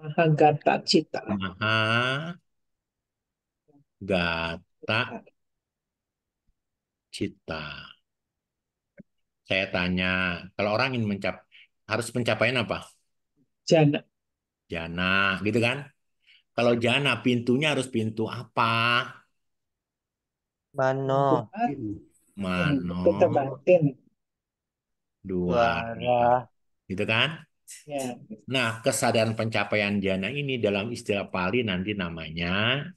Mahagata Cita. Maha Gata Cita. Saya tanya, kalau orang ingin harus pencapaian apa? Jana. Jana, gitu kan? Kalau jana, pintunya harus pintu apa? Mano. Mano, Kita batin. duara, Suara. gitu kan? Ya. Nah, kesadaran pencapaian jana ini dalam istilah Pali nanti namanya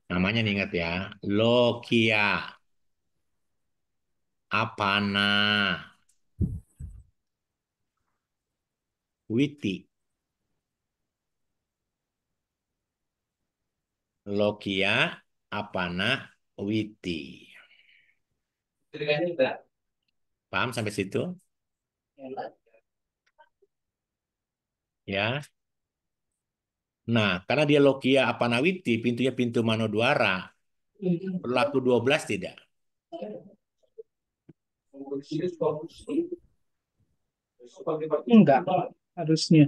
nih ingat ya, lokia, apana, witi. Lokia, apana, witi. Paham sampai situ? Ya. Nah, karena dia lokia apana witi, pintunya pintu manodwara, berlaku 12 tidak? Enggak, harusnya.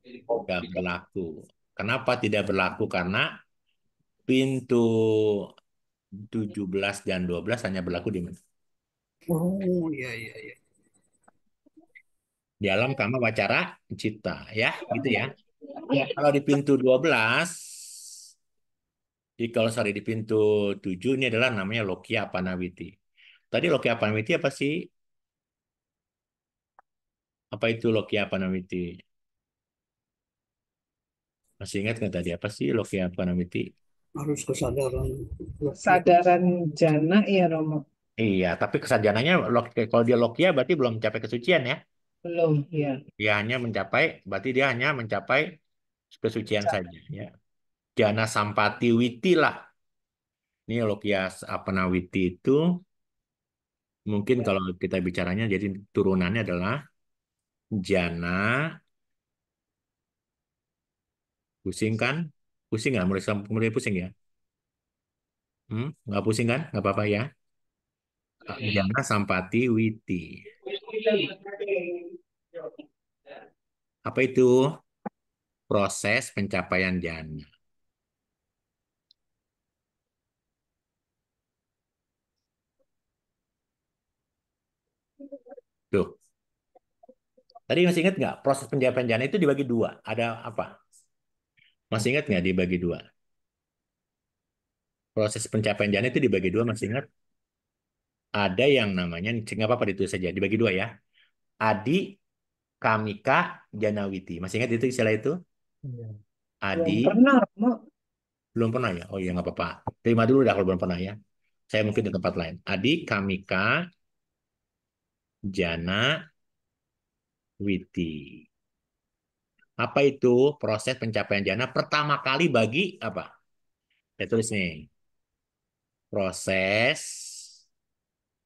Tidak berlaku. Kenapa tidak berlaku? Karena pintu 17 dan 12 hanya berlaku di mana? Oh, iya, iya, iya. Di alam kama wacara cita, ya, gitu ya. Ya. Kalau di pintu 12, kalau sorry di pintu 7 ini adalah namanya lokia panawiti. Tadi lokia panawiti apa sih? Apa itu lokia panawiti? Masih ingat nggak tadi apa sih lokia panawiti? Harus kesadaran. Kesadaran jana ya Romo. Iya, tapi kesajanannya kalau dia lokia berarti belum mencapai kesucian ya. Belum, ya. Berarti dia hanya mencapai kesucian saja ya. Jana Sampati Witi lah. Ini lokia Apanawiti itu mungkin Ya. kalau kita bicaranya jadi turunannya adalah Jana, pusing kan? Pusing nggak? Mulai pusing ya? Nggak pusing kan? Nggak apa-apa ya. Jana Sampati Witi. Apa itu? Proses pencapaian jana. Tuh. Tadi masih ingat nggak? Proses pencapaian jana itu dibagi dua. Ada apa? Masih ingat nggak dibagi dua? Proses pencapaian jana itu dibagi dua, masih ingat? Ada yang namanya, nggak apa-apa itu saja, dibagi dua ya. Adi, Kamika, Janawiti. Masih ingat itu istilah itu? Iya. Belum Adi, pernah, Romo. belum pernah ya? Oh iya, nggak apa-apa. Terima dulu dah kalau belum pernah ya. Saya mungkin di tempat lain. Adi, Kamika, Jana, Witi. Apa itu proses pencapaian jana pertama kali bagi apa? Saya tulis nih. Proses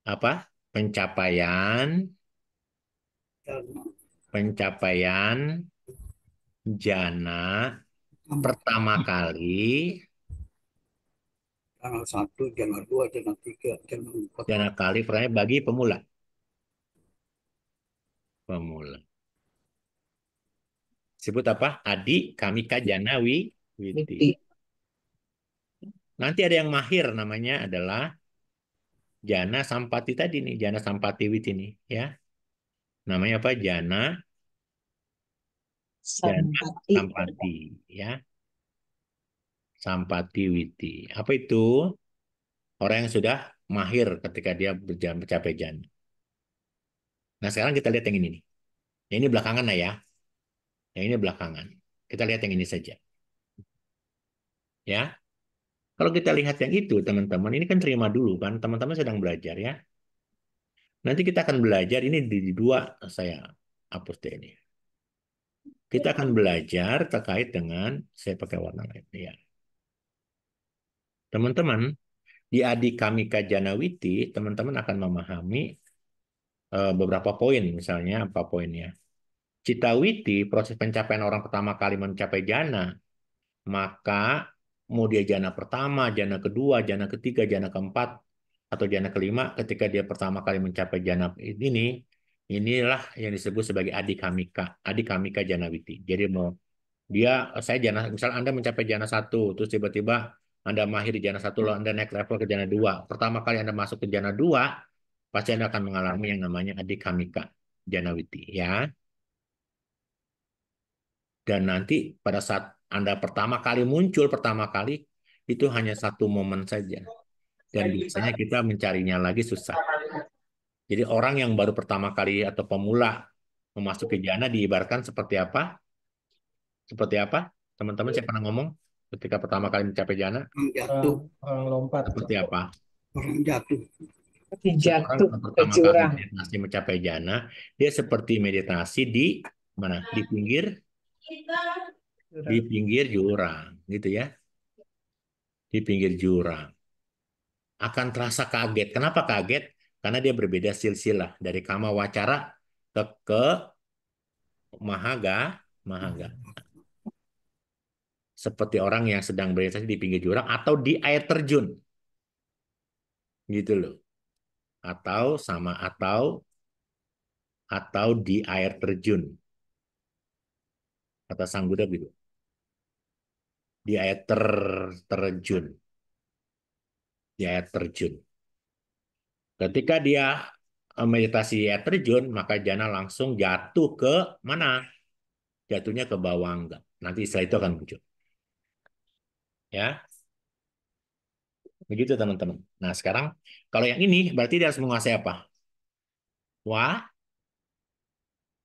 apa? Pencapaian pencapaian jana pertama kali, Tanggal 1, Januari 2, Januari 3, Januari 4. jana kali pertama bagi pemula. Pemula. Sebut apa? Adi, Kamika, Jana, Witi. Witi. Nanti ada yang mahir namanya adalah Jana Sampati tadi nih, Jana Sampati Witi nih, ya. Namanya apa? Jana Sampati. Sampati, ya. Sampati Witi. Apa itu? Orang yang sudah mahir ketika dia mencapai jana. Nah, sekarang kita lihat yang ini nih. Yang ini belakangan lah ya. Yang ini belakangan. Kita lihat yang ini saja. Ya. Kalau kita lihat yang itu, teman-teman, ini kan terima dulu kan. Teman-teman sedang belajar ya. Nanti kita akan belajar, ini di dua, saya hapus deh ini. Kita akan belajar terkait dengan, saya pakai warna lain. Ya. Teman-teman, di Adi Kamika Janawiti, teman-teman akan memahami beberapa poin. Misalnya, apa poinnya? Citawiti, proses pencapaian orang pertama kali mencapai jana, maka mau dia jana pertama, jana kedua, jana ketiga, jana keempat, atau jana kelima, ketika dia pertama kali mencapai jana ini, Inilah yang disebut sebagai adikamika janawiti. Jadi saya jana, misal Anda mencapai jana satu, terus tiba-tiba Anda mahir di jana satu, lalu Anda naik level ke jana dua. Pertama kali Anda masuk ke jana dua, pasti Anda akan mengalami yang namanya adikamika janawiti, ya. Dan nanti pada saat Anda pertama kali muncul, itu hanya satu momen saja. Dan biasanya kita mencarinya lagi susah. Jadi orang yang baru pertama kali atau pemula memasuki jana diibaratkan seperti apa? Seperti apa? Teman-teman saya pernah ngomong ketika pertama kali mencapai jana, Orang jatuh, Orang lompat. seperti apa? orang jatuh. Seperti Seorang jatuh yang ke pertama kali jurang. meditasi mencapai jana, dia seperti meditasi di mana? Di pinggir jurang, gitu ya. Di pinggir jurang. Akan terasa kaget. Kenapa kaget? Karena dia berbeda silsilah dari kama wacara ke mahaga, mahaga. Seperti orang yang sedang meditasi di pinggir jurang atau di air terjun. Gitu loh. Atau di air terjun. Kata Sang Buddha gitu. Di air terjun. Di air terjun. Ketika dia meditasi air terjun, maka jana langsung jatuh ke mana? Jatuhnya ke bawah enggak. Nanti setelah itu akan muncul. Ya, begitu teman-teman. Nah, sekarang kalau yang ini berarti dia harus menguasai apa? Wah,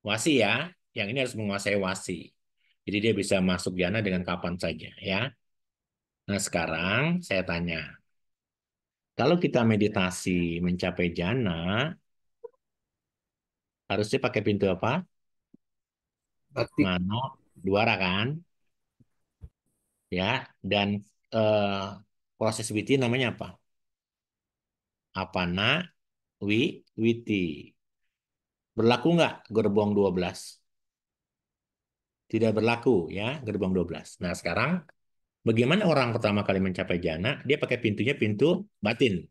wasi ya. Yang ini harus menguasai wasi. Jadi dia bisa masuk jana dengan kapan saja ya. Nah, sekarang saya tanya, kalau kita meditasi mencapai jana, harusnya pakai pintu apa? Batik. Mano, duara kan? Ya, dan eh, proses witi namanya apa? Apana, witi. Berlaku nggak gerbong 12? Tidak berlaku ya, gerbong 12. Nah, sekarang bagaimana orang pertama kali mencapai jana? Dia pakai pintunya pintu batin.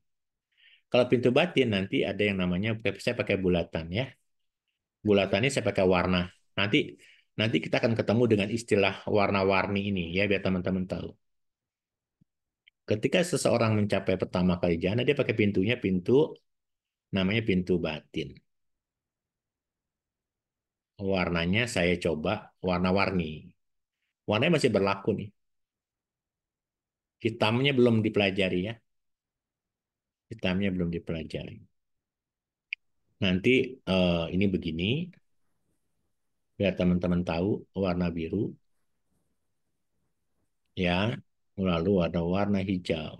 Kalau pintu batin nanti ada yang namanya, saya pakai bulatan ya. Bulatan ini saya pakai warna. Nanti nanti kita akan ketemu dengan istilah warna-warni ini ya, biar teman-teman tahu. Ketika seseorang mencapai pertama kali jana, dia pakai pintunya pintu namanya pintu batin. Warnanya saya coba warna-warni. Warnanya masih berlaku nih. Hitamnya belum dipelajari ya. Hitamnya belum dipelajari. Nanti ini begini, biar teman-teman tahu warna biru, ya, lalu ada warna hijau.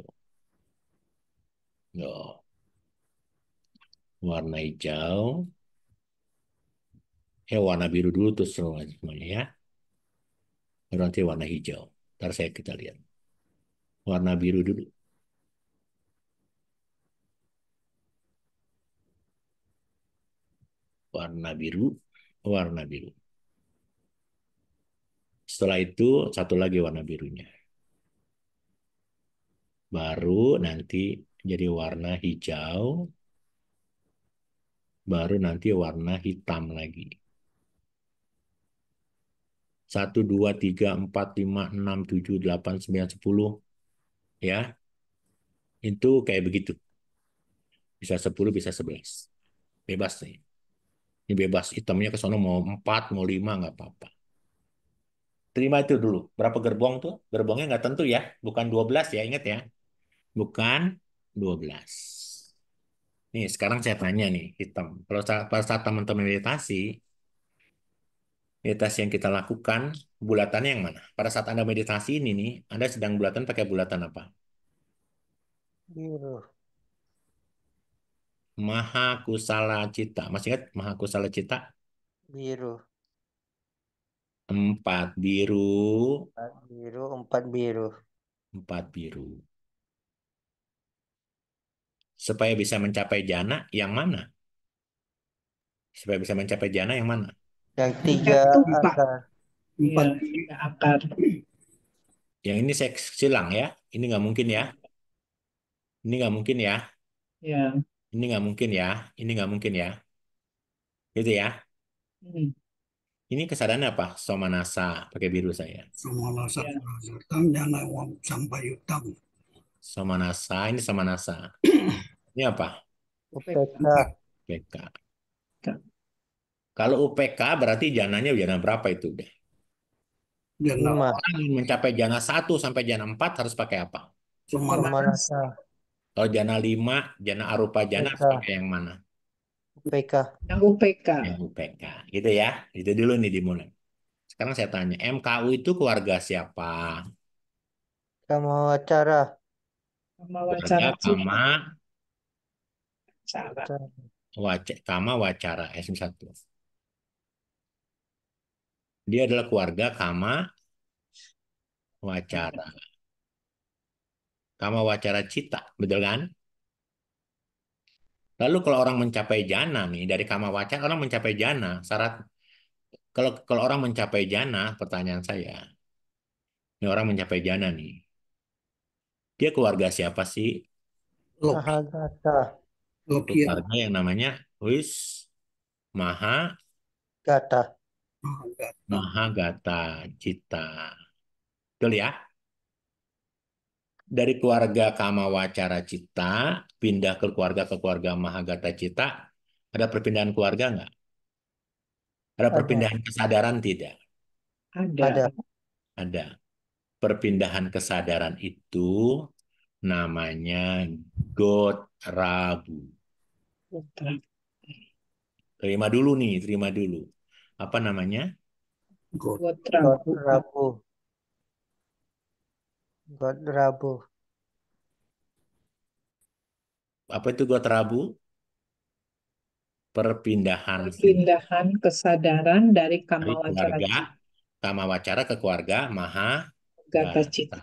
Oh, warna hijau, warna biru dulu terus semuanya ya. Baru nanti warna hijau. Ntar kita lihat. Warna biru dulu. Warna biru, warna biru. Setelah itu satu lagi warna birunya. Baru nanti jadi warna hijau, baru nanti warna hitam lagi. 1, 2, 3, 4, 5, 6, 7, 8, 9, 10. Ya, itu kayak begitu. Bisa 10, bisa 11. Bebas nih. Ini bebas. Hitamnya ke sono mau 4, mau 5, nggak apa-apa. Terima itu dulu. Berapa gerbong tuh? Gerbongnya nggak tentu ya. Bukan 12 ya, ingat ya. Bukan 12. Nih, sekarang saya tanya nih, hitam. Kalau pada saat teman-teman meditasi, meditasi yang kita lakukan, bulatannya yang mana? Pada saat Anda meditasi ini nih, Anda sedang bulatan pakai bulatan apa? Biru. Maha Kusala Cita. Masih ingat Maha Kusala Cita? Biru. 4 biru, 4 biru, 4 biru. 4 biru. Supaya bisa mencapai jana, yang mana? Supaya bisa mencapai jana, yang mana? Yang Tingkat 3 tuh, Pak. akar. Iya, 4 tiga akar. Yang ini saya silang ya. Ini nggak mungkin ya. Ini nggak mungkin ya. Ya, Ini nggak mungkin ya. Ini nggak mungkin ya. Gitu ya. Hmm, Ini kesadarannya apa? Somanasa, pakai biru saya. Somanasa ya. Sartam Jana Wam Sampayutam. Somanasa, ini Somanasa. Ini apa? UPK UPK. Kalau UPK berarti jananya jana berapa itu udah? Jana 5 Orang yang mencapai jana 1 sampai jana 4 harus pakai apa? Somanasa. Somanasa Kalau jana 5, jana arupa jana harus UPK pakai yang mana? UPK Yang UPK. Yang UPK. Gitu ya. Itu dulu nih dimulai. Sekarang saya tanya, MKU itu keluarga siapa? Kama Wacara Sama Keluarga wacara cita. Kama, Cara. Kama Wacara, S1. Dia adalah keluarga Kama Wacara. Kama Wacara Cita, betul kan? Lalu kalau orang mencapai jana nih, dari Kama Wacara orang mencapai jana, syarat kalau orang mencapai jana, pertanyaan saya, ini orang mencapai jana nih, dia keluarga siapa sih? Loki. Mahagata Lokian. Keluarga yang namanya Wis Maha Gata Mahagata. Mahagata Cita. Betul ya? Dari keluarga Kama Wacara Cita pindah ke keluarga Mahagata Cita, ada perpindahan keluarga nggak? Ada ada perpindahan kesadaran tidak? Ada. ada Ada. Perpindahan kesadaran itu namanya Gotrabu. Putra. Terima dulu nih, terima dulu. Apa namanya? God. Putra. God Rabu God Rabu Apa itu Gotrabu? Perpindahan Perpindahan kesadaran dari dari Kamawacara keluarga Cita. Kama Wacara ke keluarga Gata Mahagata. Cita.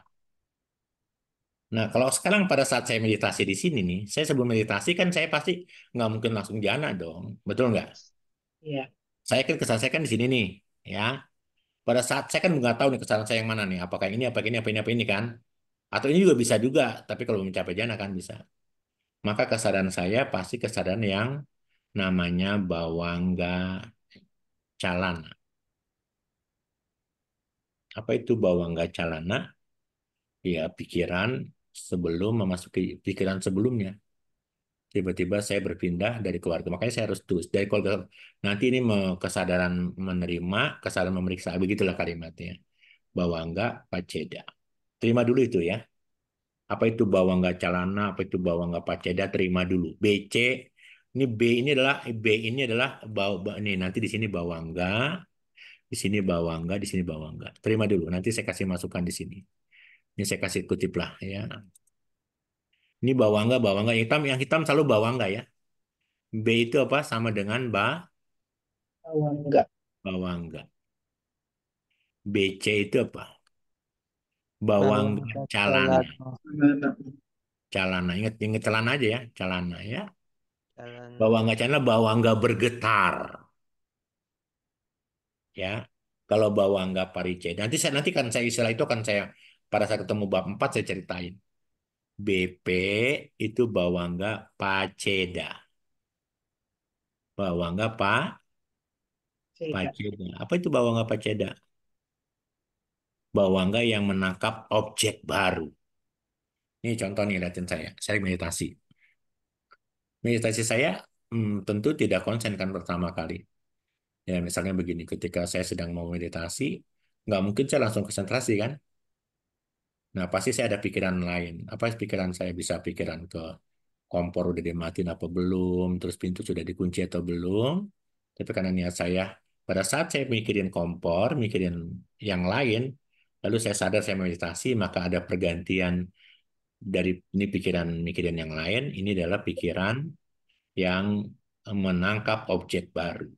Nah, kalau sekarang pada saat saya meditasi di sini nih, saya sebelum meditasi kan saya pasti nggak mungkin langsung jana dong, betul nggak? Ya. Saya kan kesalahan saya kan di sini nih, ya. Pada saat saya kan nggak tahu nih kesalahan saya yang mana nih, apakah ini, apa ini, apa ini kan? Atau ini juga bisa juga, tapi kalau mencapai jana kan bisa. Maka kesadaran saya pasti kesadaran yang namanya bawangga calana. Apa itu bawangga calana? Ya, pikiran sebelum memasuki pikiran sebelumnya. Tiba-tiba saya berpindah dari keluarga. Makanya saya harus terus dari keluarga. Nanti ini kesadaran menerima, kesadaran memeriksa. Begitulah kalimatnya. Bawangga paceda. Terima dulu itu ya. Apa itu bawangga calana, apa itu bawangga paceda, terima dulu. BC, ini B ini adalah ini nanti di sini bawangga, di sini bawangga, di sini bawangga. Terima dulu. Nanti saya kasih masukan di sini. Ini saya kasih kutip lah ya. Ini bawangga, bawangga yang hitam selalu bawangga ya. B itu apa? Sama dengan Bawangga. bawangga. BC itu apa? Bawangga Bawangga calana. Calana Anak. Calana. Ingat celana aja ya. Calana ya. Calana Bawangga calana, bawangga bergetar. Ya. Kalau bawangga pariceda. Nanti kan saya istilah itu kan saya pada saat ketemu bab 4 saya ceritain. BP itu bawangga paceda. Bawangga Cita. paceda. Apa itu bawangga paceda? Bawangga yang menangkap objek baru. Ini contoh nih lihatin saya. Saya meditasi. Meditasi saya tentu tidak konsen kan pertama kali. Ya misalnya begini, ketika saya sedang mau meditasi, nggak mungkin saya langsung konsentrasi kan. Nah pasti saya ada pikiran lain. Apa pikiran saya bisa pikiran ke kompor udah dimatiin apa belum, terus pintu sudah dikunci atau belum. Tapi karena niat saya, pada saat saya mikirin kompor, mikirin yang lain, lalu saya sadar saya meditasi, maka ada pergantian dari ini pikiran mikirin yang lain, ini adalah pikiran yang menangkap objek baru.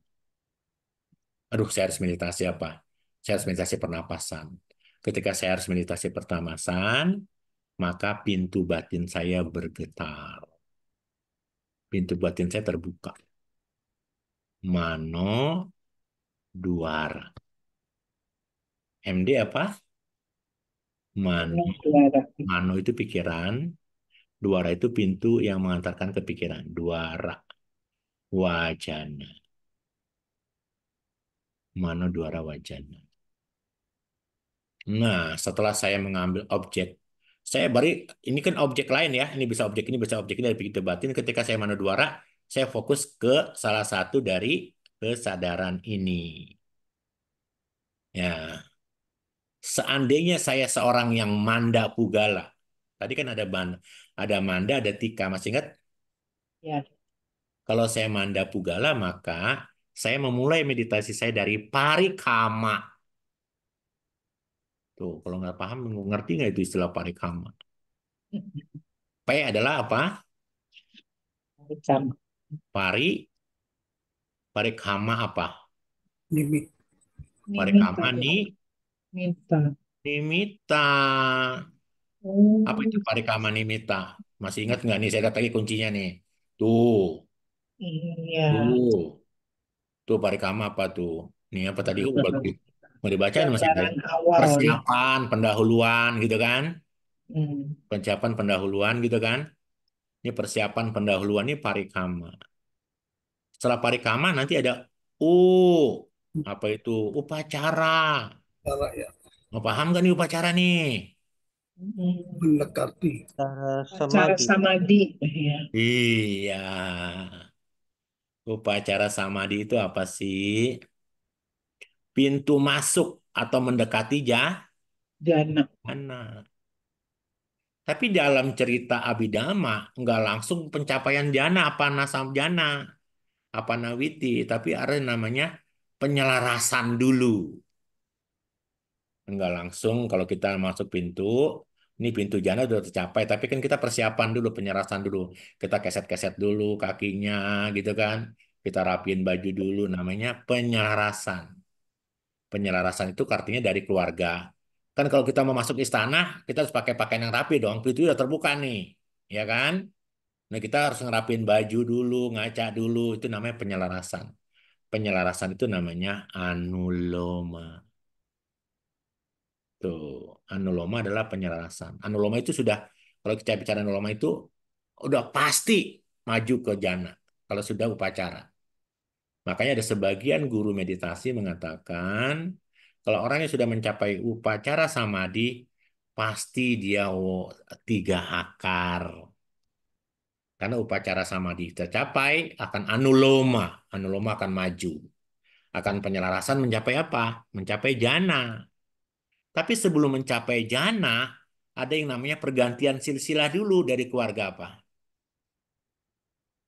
Aduh, saya harus meditasi apa? Saya harus meditasi pernapasan. Ketika saya harus meditasi pernapasan, maka pintu batin saya bergetar. Pintu batin saya terbuka. Mano Duara. MD apa? Mano. Duara. Mano itu pikiran. Duara itu pintu yang mengantarkan ke pikiran. Duara. Wajana. Mano Dwara Wajana. Nah, setelah saya mengambil objek, saya ini kan objek lain ya, ini bisa objek ini dari pikir batin. Ketika saya Mano Dwara, saya fokus ke salah satu dari kesadaran ini. Ya, seandainya saya seorang yang Manda Pugala, tadi kan ada Manda, ada Tika, masih ingat? Ya. Kalau saya Manda Pugala, maka saya memulai meditasi saya dari Parikama. Tuh, kalau nggak paham, ngerti nggak itu istilah Parikama? P adalah apa? Sama. Parikama apa? Limit. Parikama Minta. nimitta. Apa itu Oh, parikama nimitta? Masih ingat nggak nih? Saya lihat lagi kuncinya nih. Tuh, iya. tuh, tuh parikama apa tuh? Nih apa tadi? Mau dibacain masih ada. Gambaran awal ya. Persiapan, pendahuluan gitu kan? Hmm. Persiapan pendahuluan gitu kan? Ini persiapan pendahuluan ini parikama. Setelah parikama nanti ada U. Apa itu? Upacara. Cara ya Mau paham gak nih upacara nih? Hmm. mendekati. Cara Cara samadhi. samadhi. Ya. Iya. Upacara samadhi itu apa sih? Pintu masuk atau mendekati Jana. jana. Tapi dalam cerita Abhidhamma, nggak langsung pencapaian jana, apa nasam jana, apa nawiti. Tapi ada namanya penyelarasan dulu. Nggak langsung kalau kita masuk pintu, ini pintu jana udah tercapai, tapi kan kita persiapan dulu, penyelarasan dulu. Kita keset-keset dulu kakinya gitu kan. Kita rapiin baju dulu, namanya penyelarasan. Penyelarasan itu artinya dari keluarga. Kan kalau kita mau masuk istana, kita harus pakai pakaian yang rapi dong. Pintu udah terbuka nih, ya kan? Nah, kita harus ngerapin baju dulu, ngaca dulu. Itu namanya penyelarasan. Penyelarasan itu namanya anuloma. Tuh, anuloma adalah penyelarasan. Anuloma itu sudah, kalau kita bicara anuloma itu, udah pasti maju ke jana. Kalau sudah upacara. Makanya ada sebagian guru meditasi mengatakan, kalau orang yang sudah mencapai upacara samadhi, pasti dia tiga akar. Karena upacara samadhi tercapai, akan anuloma. Anuloma akan maju. Akan penyelarasan mencapai apa? Mencapai jana. Tapi sebelum mencapai jana, ada yang namanya pergantian silsilah dulu dari keluarga apa?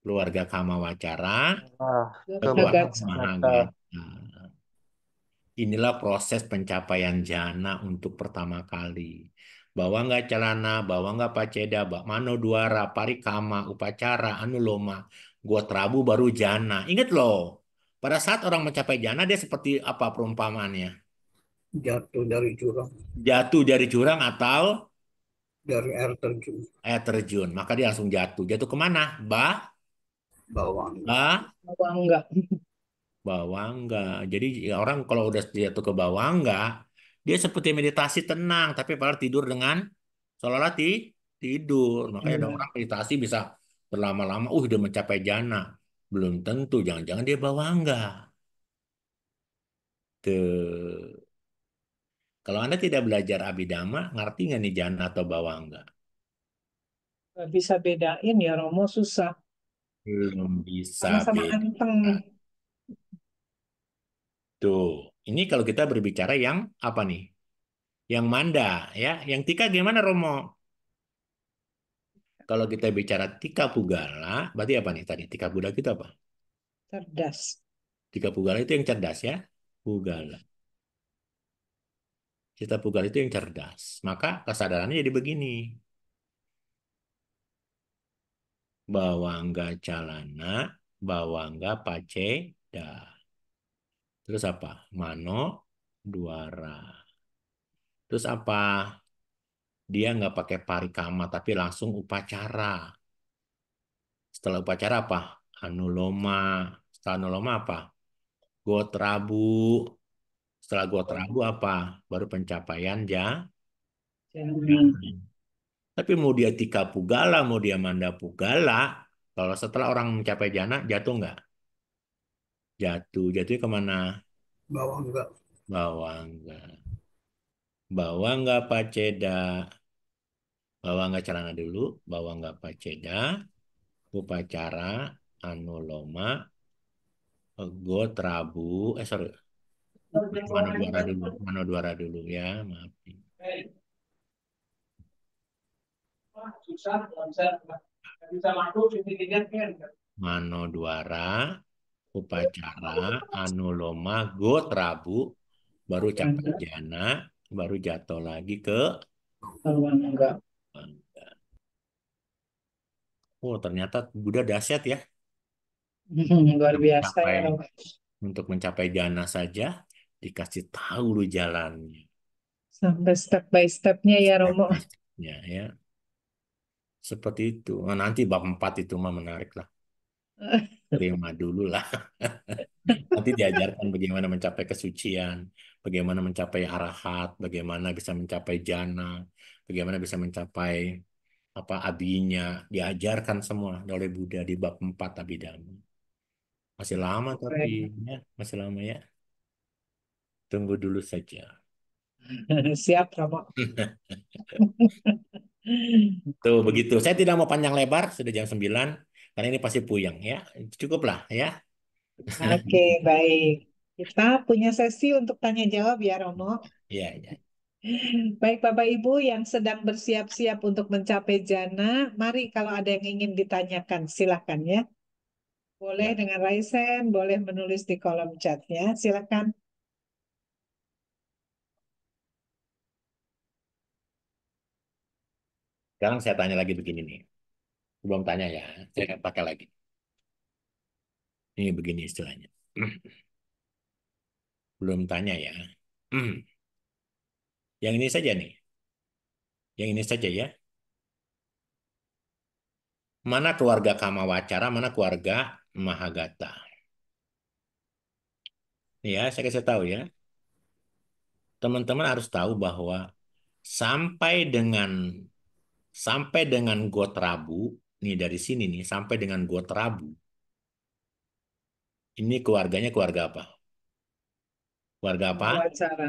Keluarga Kamawacara Ah, ke ke keluarga Gata. Mahagata. Mahagata. Inilah proses pencapaian jana untuk pertama kali. Bawa nggak celana, bawa nggak paceda, bak mano duara, parikama, upacara, anuloma, gua terabu baru jana. Ingat loh, pada saat orang mencapai jana dia seperti apa perumpamaannya? Jatuh dari jurang. Jatuh dari jurang atau Dari air terjun. air terjun. Maka dia langsung jatuh. Jatuh kemana? Bawang. Bawah enggak. Bawah enggak. Jadi ya orang kalau udah jatuh ke bawah enggak, dia seperti meditasi tenang, tapi padahal tidur dengan seolah-olah tidur. Makanya ada orang meditasi bisa berlama-lama, udah mencapai jana. Belum tentu, jangan-jangan dia bawah enggak. Tuh. Kalau Anda tidak belajar Abhidhamma, ngerti nggak nih jana atau bawah enggak? Nggak bisa bedain ya Romo, susah. Belum bisa Sama-sama beda. anteng. Tuh. Ini kalau kita berbicara yang apa nih? Yang manda, ya. Yang tika gimana, Romo? Kalau kita bicara tika pugala, berarti apa nih tadi? Tika budak itu apa? Cerdas. Tika pugala itu yang cerdas ya. Pugala. Cita pugala itu yang cerdas. Maka kesadarannya jadi begini. Bawangga calana, bawangga paceda. Terus apa? Mano, duara. Terus apa? Dia nggak pakai parikama, tapi langsung upacara. Setelah upacara apa? Anuloma. Setelah anuloma apa? Gotrabu. Setelah Gotrabu apa? Baru pencapaian Jangan. Tapi mau dia Tika Pugala, mau dia Manda Pugala, kalau setelah orang mencapai jana, jatuh nggak? Jatuh. Jatuhnya kemana? Bawangga. Bawangga. Bawangga Paceda. Bawangga celana dulu. Bawangga Paceda. Upacara. Anuloma. Gotrabu. Sorry. Manodwara dulu. Manodwara dulu ya. Maaf. Manodwara. Upacara. Anuloma. Gotrabu. Baru capai jana. Baru jatuh lagi ke Bawangga. Bangga. Oh, ternyata Buddha dahsyat ya. Luar Untuk biasa ya mencapai Romo. untuk mencapai jana saja dikasih tahu lu jalannya. Sampai step by stepnya ya Romo. Ya, ya. Seperti itu. Nah, nanti bab 4 itu mah menarik lah. Terima dulu lah. Nanti diajarkan bagaimana mencapai kesucian, bagaimana mencapai arahat, bagaimana bisa mencapai jana, bagaimana bisa mencapai apa abinya, diajarkan semua oleh Buddha di bab 4 Abhidhamma. Masih lama tapi ya, masih lama ya. Tunggu dulu saja. Siap Romo. Tuh begitu. Saya tidak mau panjang lebar, sudah jam 9. Karena ini pasti puyeng ya. Cukuplah ya. Oke, baik. Kita punya sesi untuk tanya jawab ya Romo. Iya, iya. Baik Bapak Ibu yang sedang bersiap-siap untuk mencapai jana, mari kalau ada yang ingin ditanyakan, silakan ya. Boleh Ya. dengan raise hand, boleh menulis di kolom chatnya, silakan. Sekarang saya tanya lagi begini nih. Belum tanya ya, saya akan pakai lagi. Ini begini istilahnya. Belum tanya ya. Yang ini saja nih. Yang ini saja ya. Mana keluarga Kamawacara, mana keluarga Mahagata. Ya, saya kasih tahu ya. Teman-teman harus tahu bahwa sampai dengan sampai dengan Gotrabu, nih dari sini nih sampai dengan Gotrabu. Ini keluarganya keluarga apa? Keluarga Sama apa? wacara,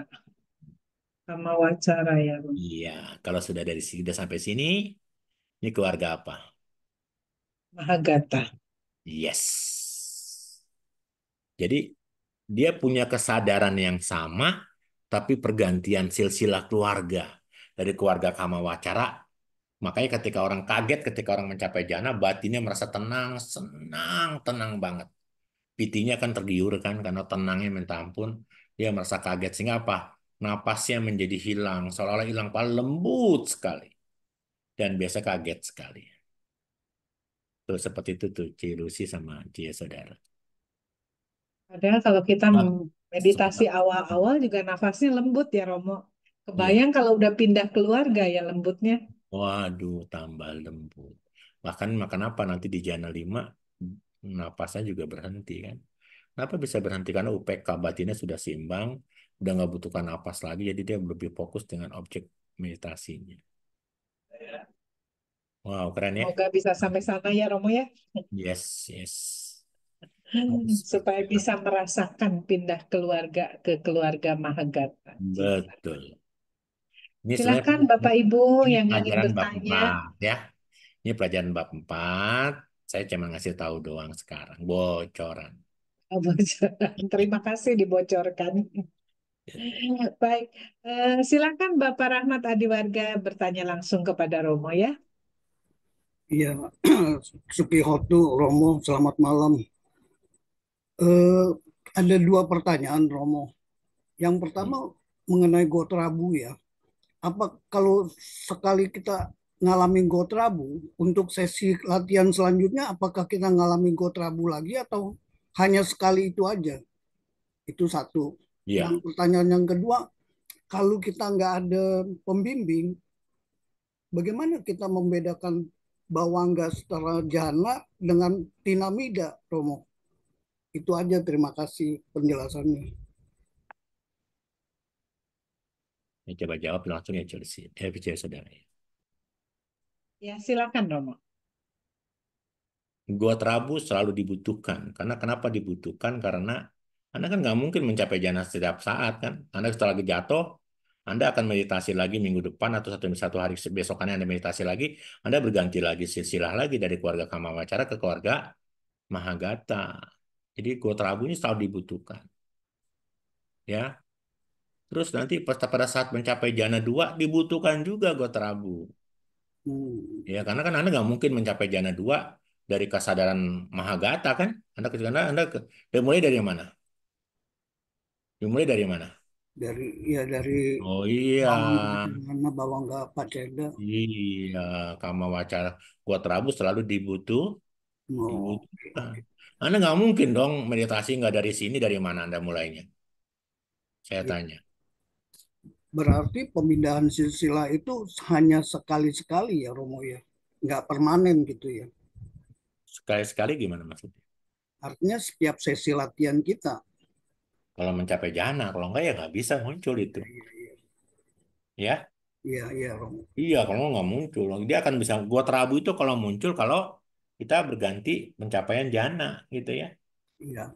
sama wacara ya Romo. Iya, kalau sudah dari sini sudah sampai sini, ini keluarga apa? Mahagata. Yes. Jadi dia punya kesadaran yang sama, tapi pergantian silsilah keluarga. Dari keluarga Kamawacara, makanya ketika orang kaget, ketika orang mencapai jana, batinnya merasa tenang, senang, tenang banget. Pitinya kan tergiur kan, karena tenangnya minta ampun. Dia merasa kaget, sehingga apa? Napasnya menjadi hilang, seolah-olah hilang, paling lembut sekali. Dan biasa kaget sekali. Tuh, seperti itu tuh, Cilusi sama Cia Saudara. Padahal kalau kita Nah, meditasi awal-awal juga nafasnya lembut ya Romo. iya. Kebayang kalau udah pindah keluarga ya lembutnya. Waduh, tambah lembut. Bahkan makan apa nanti di Jana 5, napasnya juga berhenti kan. Kenapa bisa berhenti? Karena UPK batinnya sudah seimbang, udah nggak butuhkan napas lagi, jadi dia lebih fokus dengan objek meditasinya. Wow, keren ya. Semoga bisa sampai sana ya Romo ya. Yes, yes. Harus seperti Supaya itu. bisa merasakan pindah keluarga ke keluarga Mahagata. Betul. Ini sebenarnya Silakan Bapak Ibu ini yang ingin pelajaran bab bertanya. 4 ya. Ini pelajaran bab 4. Saya cuma ngasih tahu doang sekarang. Bocoran. Oh, bocoran. Terima kasih dibocorkan. Baik, silakan Bapak Rahmat Adiwarga bertanya langsung kepada Romo ya. Iya, Sukihotu, Romo, selamat malam. Eh, ada dua pertanyaan, Romo. Yang pertama mengenai Gotrabu ya. Apa kalau sekali kita ngalami Gotrabu, untuk sesi latihan selanjutnya, apakah kita ngalami Gotrabu lagi atau hanya sekali itu aja? Itu satu. Yang Iya. pertanyaan yang kedua, kalau kita nggak ada pembimbing, bagaimana kita membedakan bawangga secara jana dengan tinamida, Romo? Itu aja, terima kasih penjelasannya. Ya, coba jawab langsung ya Chelsea. Cia Saudara. Ya, silakan Romo. Gua Trabu selalu dibutuhkan. Karena kenapa dibutuhkan? Karena Anda kan nggak mungkin mencapai jana setiap saat kan. Anda setelah jatuh, Anda akan meditasi lagi minggu depan atau satu hari besokannya Anda meditasi lagi, Anda berganti lagi silsilah lagi dari keluarga Kamawacara ke keluarga Mahagata. Jadi Gotrabu ini selalu dibutuhkan. Ya, terus nanti pada saat mencapai jana 2 dibutuhkan juga Gotrabu. Hmm. Ya, karena kan Anda nggak mungkin mencapai jana 2 dari kesadaran Mahagata kan. Anda ke sana, mulai dari mana? Dimulai dari mana? Dari Oh iya, Bawangga Cendana, Bawangga Pacenda. iya, Kamawacara Gotrabu selalu Oh, oke, dibutuhkan. oke. Anda nggak mungkin dong meditasi nggak dari sini, dari mana Anda mulainya? Saya Ya, tanya. berarti pemindahan silsilah itu hanya sekali-sekali ya Romo ya, nggak permanen gitu ya. Sekali-sekali gimana maksudnya? Artinya setiap sesi latihan kita. Kalau mencapai jana, kalau nggak ya nggak bisa muncul itu. Iya, iya, iya. Ya, Iya, iya, Romo. iya, kalau nggak muncul. Dia akan bisa, gua terabu itu kalau muncul, kalau kita berganti pencapaian jana gitu ya. Iya.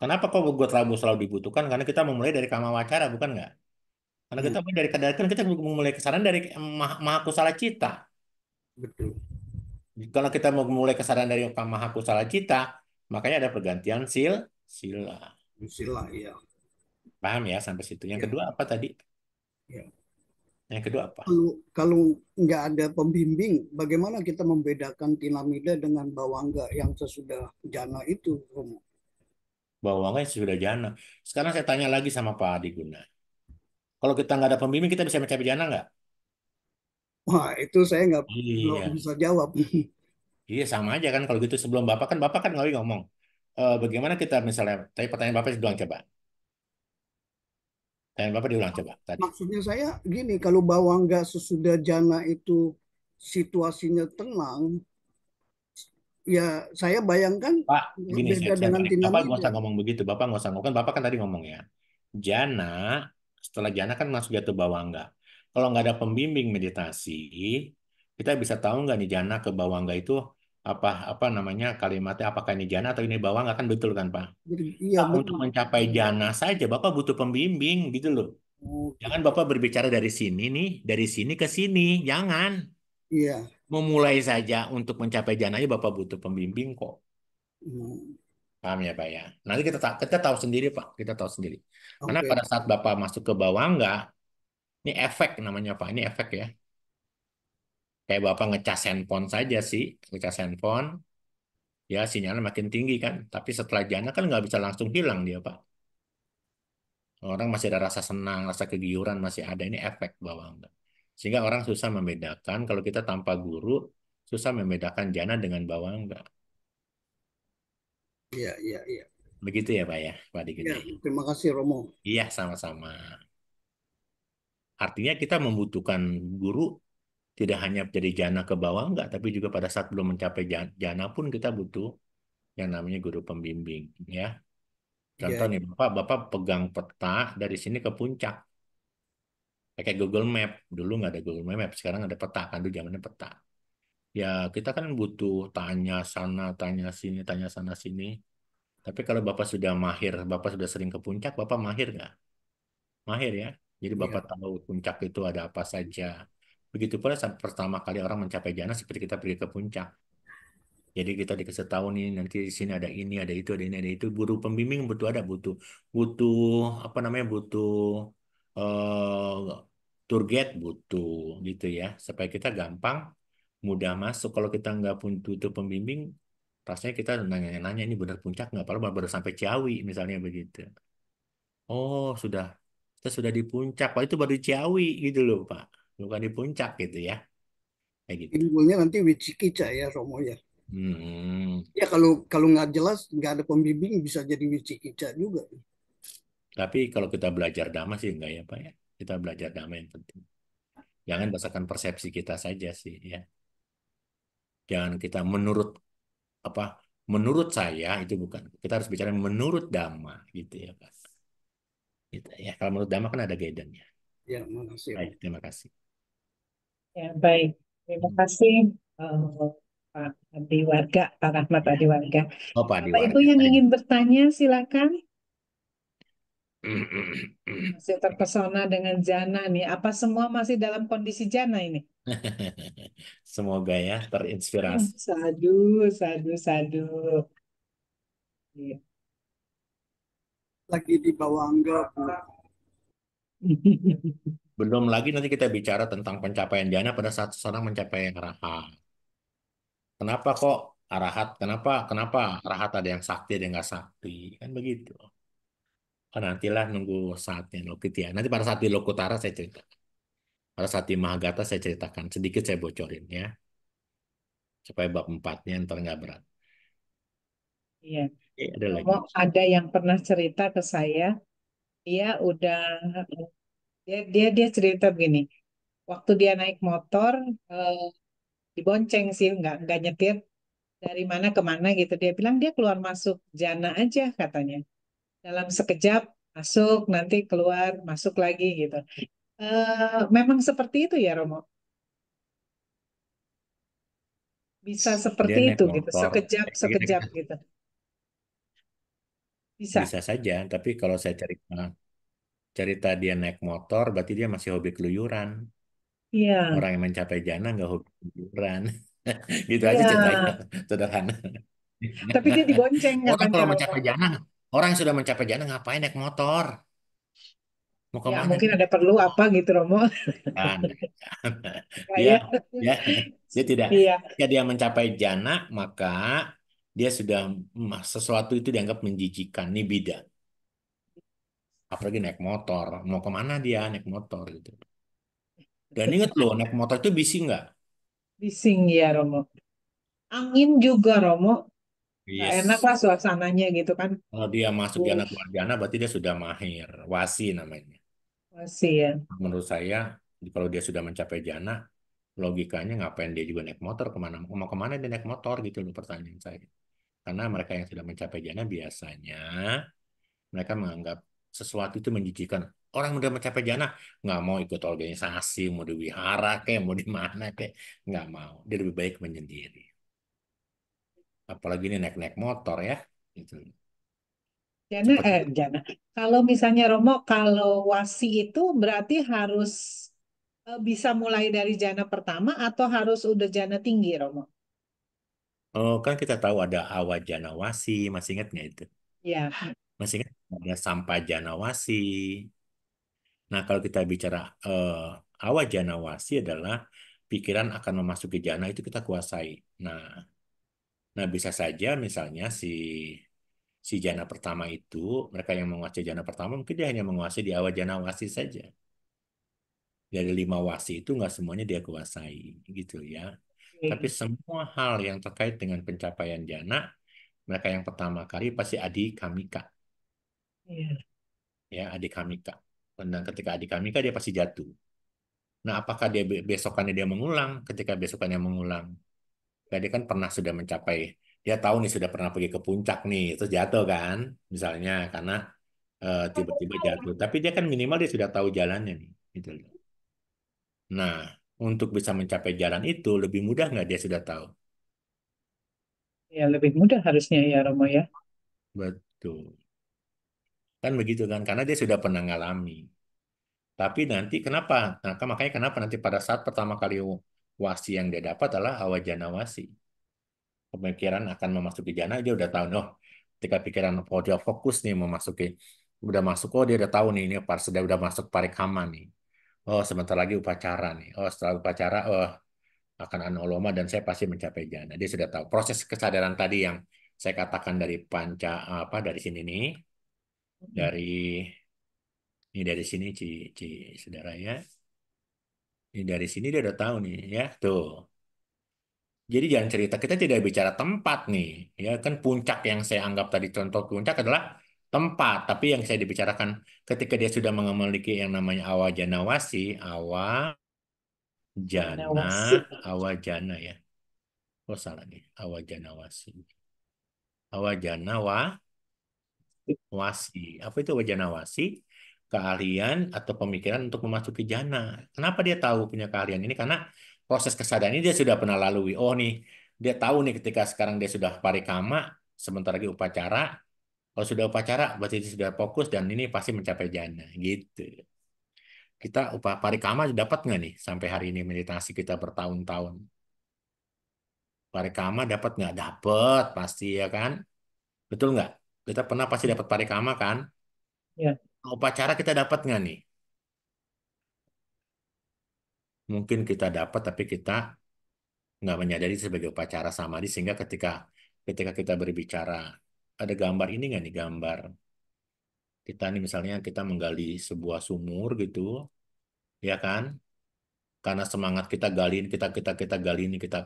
Kenapa kok gua terabu selalu dibutuhkan? Karena kita memulai dari kama wacara, bukan nggak? Karena Hmm, kita mulai dari kan kita memulai kesadaran dari mahakusala cita. betul. Kalau kita mau mulai kesadaran dari mahakusala cita, makanya ada pergantian sila. Silsilah ya. Paham ya sampai situ. Yang Ya, kedua apa tadi? ya. Yang kedua apa? Kalau nggak ada pembimbing, bagaimana kita membedakan Tinamida dengan Bawangga yang sesudah jana itu, Romo? Bawangnya sudah jana. Sekarang saya tanya lagi sama Pak Adiguna. Kalau kita nggak ada pembimbing, kita bisa mencapai jana nggak? Wah, itu saya nggak belum Iya, bisa jawab. iya sama aja kan kalau gitu sebelum Bapak kan nggak ngomong. Bagaimana kita misalnya, tadi pertanyaan Bapak diulang coba. Pertanyaan Bapak diulang coba tadi. Maksudnya saya gini, kalau Bawangga sesudah jana itu situasinya tenang, ya saya bayangkan Pak, gini beda saya dengan balik. Bapak nggak Tinamida. usah ngomong begitu. Bapak nggak usah ngomong. Kan Bapak kan tadi ngomong ya. Jana, setelah jana kan masuk jatuh bawangga. Kalau nggak ada pembimbing meditasi, kita bisa tahu nggak nih jana ke bawangga itu apa apa namanya kalimatnya apakah ini jana atau ini bawangga kan betul kan Pak? Jadi, iya Nah, untuk betul. mencapai jana saja Bapak butuh pembimbing gitu loh. Oh, Jangan Bapak berbicara dari sini nih, dari sini ke sini. Jangan. iya. Memulai saja untuk mencapai jana aja Bapak butuh pembimbing kok. Hmm, Paham ya Pak ya? Nanti kita tahu sendiri Pak, kita tahu sendiri. Karena oke. pada saat Bapak masuk ke bawangga, ini efek namanya Pak, ini efek ya. Kayak Bapak ngecas handphone saja sih, ngecas handphone, ya sinyalnya makin tinggi kan. Tapi setelah jana kan nggak bisa langsung hilang dia Pak. Orang masih ada rasa senang, rasa kegiuran masih ada. Ini efek bawangga. Sehingga orang susah membedakan, kalau kita tanpa guru, susah membedakan jana dengan bawangga. Iya, iya, iya. Begitu ya Pak ya, Pak Ya, Diguna. terima kasih Romo. Iya, sama-sama. Artinya kita membutuhkan guru tidak hanya jadi jana ke bawah enggak, tapi juga pada saat belum mencapai jana pun kita butuh yang namanya guru pembimbing ya. Iya, Contoh nih Bapak pegang peta dari sini ke puncak pakai Google Map. Dulu nggak ada Google Map, sekarang ada peta kan dulu zamannya peta. Ya kita kan butuh tanya sana, tanya sini, tanya sana sini. Tapi kalau Bapak sudah mahir, Bapak sudah sering ke puncak, Bapak mahir nggak? Mahir ya. Jadi Bapak iya, tahu puncak itu ada apa saja. Begitu pula saat pertama kali orang mencapai jana seperti kita pergi ke puncak. Jadi kita dikasih tahu nih nanti di sini ada ini, ada itu, ada ini, ada itu. Guru pembimbing butuh butuh apa namanya butuh tour guide butuh gitu ya supaya kita gampang mudah masuk. Kalau kita nggak butuh pembimbing, rasanya kita nanya-nanya ini benar puncak nggak? Padahal baru sampai Ciawi misalnya begitu. Oh sudah, kita sudah di puncak. Pak itu baru di Ciawi gitu loh Pak, bukan di puncak gitu ya, kayak gitu. timbulnya nanti Wicikica ya Romo ya. Hmm. Ya kalau kalau nggak jelas, nggak ada pembimbing bisa jadi Wicikica juga. Tapi kalau kita belajar dhamma sih enggak ya Pak ya. Kita belajar dhamma yang penting. Jangan berdasarkan persepsi kita saja sih ya. Jangan kita menurut apa menurut saya itu bukan. Kita harus bicara menurut dhamma gitu ya Pak. Gitu ya. Kalau menurut dhamma kan ada guidance-nya. Ya, makasih Baik, Romo. terima kasih. Ya, baik. Terima kasih Pak Adi Warga, Pak Rahmat Ya. Adi Warga. Oh Pak Bapak Ibu Diwarga. yang ingin bertanya, silakan. Masih terpesona dengan jana nih. Apa semua masih dalam kondisi jana ini? Semoga ya terinspirasi. Sadu, sadu, sadu. Iya. Lagi di bawah anggap. Belum lagi nanti kita bicara tentang pencapaian jana pada saat seseorang mencapai yang arahat. Kenapa kok arahat? Kenapa arahat ada yang sakti, ada yang nggak sakti? Kan begitu. Oh, nantilah nunggu saatnya Lokitya. Nanti pada saat di Lokutara saya cerita. Pada saat di Mahagata saya ceritakan. Sedikit saya bocorin ya. Supaya bab empatnya ntar nggak berat. Iya. Ada Romo lagi. ada yang pernah cerita ke saya, dia udah dia cerita begini. Waktu dia naik motor, eh, dibonceng sih, nggak nyetir dari mana ke mana gitu. Dia bilang dia keluar masuk jana aja katanya. Dalam sekejap masuk, nanti keluar, masuk lagi gitu. Memang seperti itu ya Romo? Bisa Dia seperti naik itu gitu, motor. sekejap, sekejap gitu. Bisa. Bisa saja. Tapi kalau saya cerita dia naik motor, berarti dia masih hobi keluyuran. Iya, Orang yang mencapai jana nggak hobi keluyuran. Gitu aja ceritanya. iya. Sederhana. Tapi dia dibonceng Orang katanya kalau Romo. mencapai jana, orang yang sudah mencapai jana ngapain naik motor? Mau Ya kemana mungkin dia? ada perlu apa gitu Romo. Kan, dia, Kayak, dia, dia tidak. iya, Jika dia mencapai jana, maka dia sudah sesuatu itu dianggap menjijikan, nibida. Apalagi naik motor. Mau kemana dia naik motor gitu. Dan ingat loh, naik motor itu bising nggak? bising ya Romo. Angin juga Romo, nggak enak Yes. lah suasananya gitu kan. Kalau dia masuk jana Uh, keluar jana, berarti dia sudah mahir. Wasi namanya. masih ya. Menurut saya, kalau dia sudah mencapai jana, logikanya ngapain dia juga naik motor kemana? Mau kemana dia naik motor gitu loh pertanyaan saya. Karena mereka yang sudah mencapai jana biasanya mereka menganggap sesuatu itu menjijikan. Orang udah mencapai jana nggak mau ikut organisasi, mau di wihara kayak, mau di mana kayak, nggak mau. Dia lebih baik menyendiri. Apalagi ini naik-naik motor ya, gitu. Jana, Cepat juga. Jana. Kalau misalnya Romo, kalau wasi itu berarti harus bisa mulai dari jana pertama atau harus udah jana tinggi Romo? Oh, kan kita tahu ada awajana wasi, masih ingat nggak itu? Ya, Masih ingat ada sampajana wasi. Nah, kalau kita bicara awajana wasi adalah pikiran akan memasuki jana itu kita kuasai. Nah, bisa saja misalnya si jana pertama itu, mereka yang menguasai jana pertama mungkin dia hanya menguasai di awajana wasi saja. Dari 5 wasi itu nggak semuanya dia kuasai, gitu ya. Tapi oke. semua hal yang terkait dengan pencapaian jana, mereka yang pertama kali pasti adi kamika, Iya. ya adi kamika. Dan ketika adi kamika dia pasti jatuh. Nah, apakah dia besokannya dia mengulang? Ketika besokannya mengulang, kayak dia kan pernah sudah mencapai, dia tahu nih sudah pernah pergi ke puncak nih, terus jatuh kan, misalnya karena tiba-tiba jatuh. Tapi dia kan minimal dia sudah tahu jalannya nih, gitu loh. Nah, untuk bisa mencapai jalan itu lebih mudah nggak dia sudah tahu? Ya lebih mudah harusnya ya Romo ya. Betul. Kan begitu kan? Karena dia sudah pernah ngalami. Tapi nanti kenapa? Nah, makanya kenapa nanti pada saat pertama kali wasi yang dia dapat adalah awajana wasi. Pemikiran akan memasuki jana, dia udah tahu, oh, ketika pikiran, oh dia fokus nih memasuki, udah masuk, oh dia udah tahu nih, ini pas sudah udah masuk parikama nih. Oh, sebentar lagi upacara nih. Oh, setelah upacara, oh, akan anuloma dan saya pasti mencapai jana. Dia sudah tahu. Proses kesadaran tadi yang saya katakan dari panca apa dari sini nih, dari dari sini Ci saudara ya. Ini dari sini dia udah tahu nih ya. Tuh. Jadi jangan cerita kita tidak bicara tempat nih, ya kan puncak yang saya anggap tadi contoh puncak adalah tempat, tapi yang saya dibicarakan ketika dia sudah memiliki yang namanya awajanawasi, Jana awajana, wasi. awajana ya. Oh salah nih, awajanawasi. Awajana wasi. Apa itu wajana wasi? Keahlian atau pemikiran untuk memasuki jana. Kenapa dia tahu punya keahlian ini? Karena proses kesadaran ini dia sudah pernah lalui. Oh nih, dia tahu nih ketika sekarang dia sudah parikama, sebentar lagi upacara, Kalau sudah upacara, berarti sudah fokus dan ini pasti mencapai jana. Gitu. Kita parikama dapat nggak nih sampai hari ini meditasi kita bertahun-tahun? Parikama dapat nggak? Dapat pasti ya kan? Betul nggak? Kita pernah pasti dapat parikama kan? Ya. Upacara kita dapat nggak nih? Mungkin kita dapat tapi kita nggak menyadari itu sebagai upacara samadhi sehingga ketika ketika kita berbicara ada gambar ini nggak nih gambar kita nih misalnya kita menggali sebuah sumur gitu ya kan karena semangat kita gali ini kita gali ini kita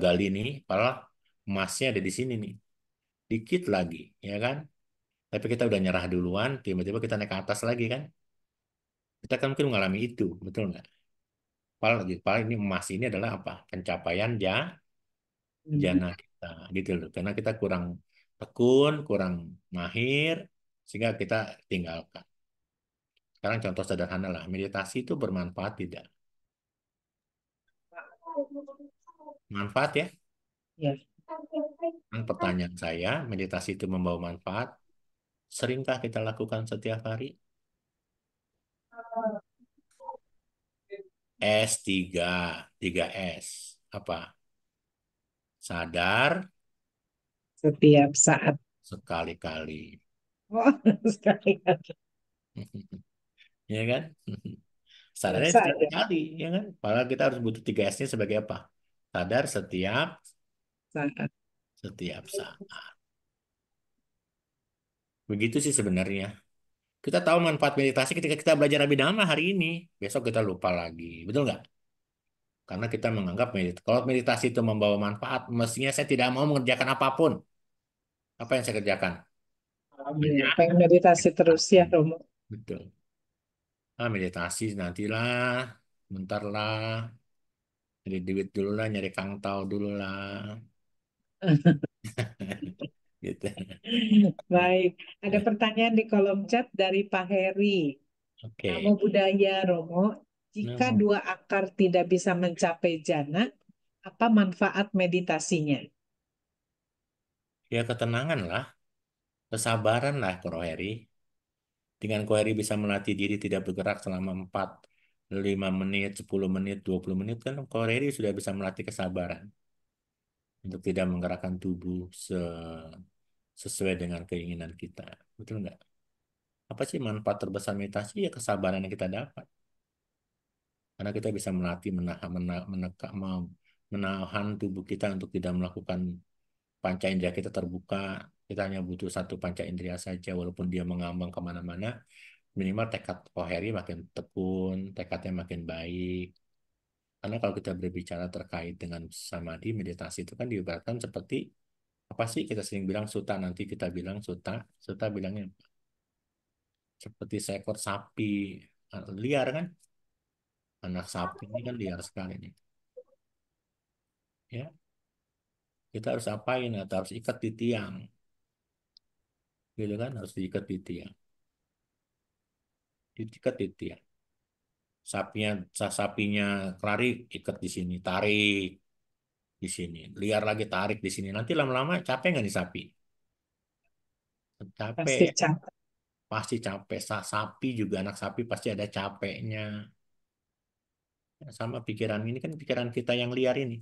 gali ini padahal emasnya ada di sini nih dikit lagi ya kan tapi kita udah nyerah duluan tiba-tiba kita naik ke atas lagi kan kita kan mungkin mengalami itu betul nggak padahal ini emas ini adalah apa pencapaian jana kita gitu loh karena kita kurang tekun kurang mahir sehingga kita tinggalkan sekarang contoh sederhana lah meditasi itu bermanfaat tidak manfaat ya Ya. kan pertanyaan saya meditasi itu membawa manfaat seringkah kita lakukan setiap hari S3 S apa sadar Setiap saat. sekali-kali Oh, sekali lagi. ya kan sadarnya Biasa setiap ya. kali ya kan padahal kita harus butuh 3 S-nya sebagai apa sadar Saat. setiap saat begitu sih sebenarnya kita tahu manfaat meditasi ketika kita belajar Abhidhamma hari ini besok kita lupa lagi betul nggak karena kita menganggap kalau meditasi itu membawa manfaat mestinya saya tidak mau mengerjakan apapun apa yang saya kerjakan Ya, hanya pengen meditasi terus ya, meditasi. Romo. Betul meditasi nantilah bentar lah nyari duit dulu lah nyari kangtau dulu lah gitu. Baik, ada Ya, pertanyaan di kolom chat dari Pak Heri. Namo oke. Buddhaya, Romo. Jika Nah, dua akar tidak bisa mencapai jana, apa manfaat meditasinya? ya ketenangan lah, kesabaran lah, Roheri. Dengan Koheri bisa melatih diri tidak bergerak selama 4, 5 menit, 10 menit, 20 menit, kan Koheri sudah bisa melatih kesabaran untuk tidak menggerakkan tubuh sesuai dengan keinginan kita. Betul nggak? Apa sih manfaat terbesar meditasi? Ya kesabaran yang kita dapat. Karena kita bisa melatih menahan tubuh kita untuk tidak melakukan panca indera kita terbuka. Kita hanya butuh satu panca indera saja, walaupun dia mengambang kemana-mana. Minimal tekad Koheri makin tekun, tekadnya makin baik. Karena kalau kita berbicara terkait dengan samadhi, meditasi itu kan diibaratkan seperti apa sih kita sering bilang suta, nanti kita bilang suta bilangnya seperti seekor sapi liar kan? Anak sapi ini kan liar sekali nih. Ya, kita harus apain? Atau harus ikat di tiang, gitu kan? Harus diikat di tiang, diikat di tiang. Sapinya lari ikat di sini, tarik di sini, liar lagi tarik di sini. Nanti lama-lama capek nggak nih sapi? Pasti Capek, capek. pasti capek. Sapi juga anak sapi pasti ada capeknya. Sama pikiran ini kan pikiran kita yang liar ini.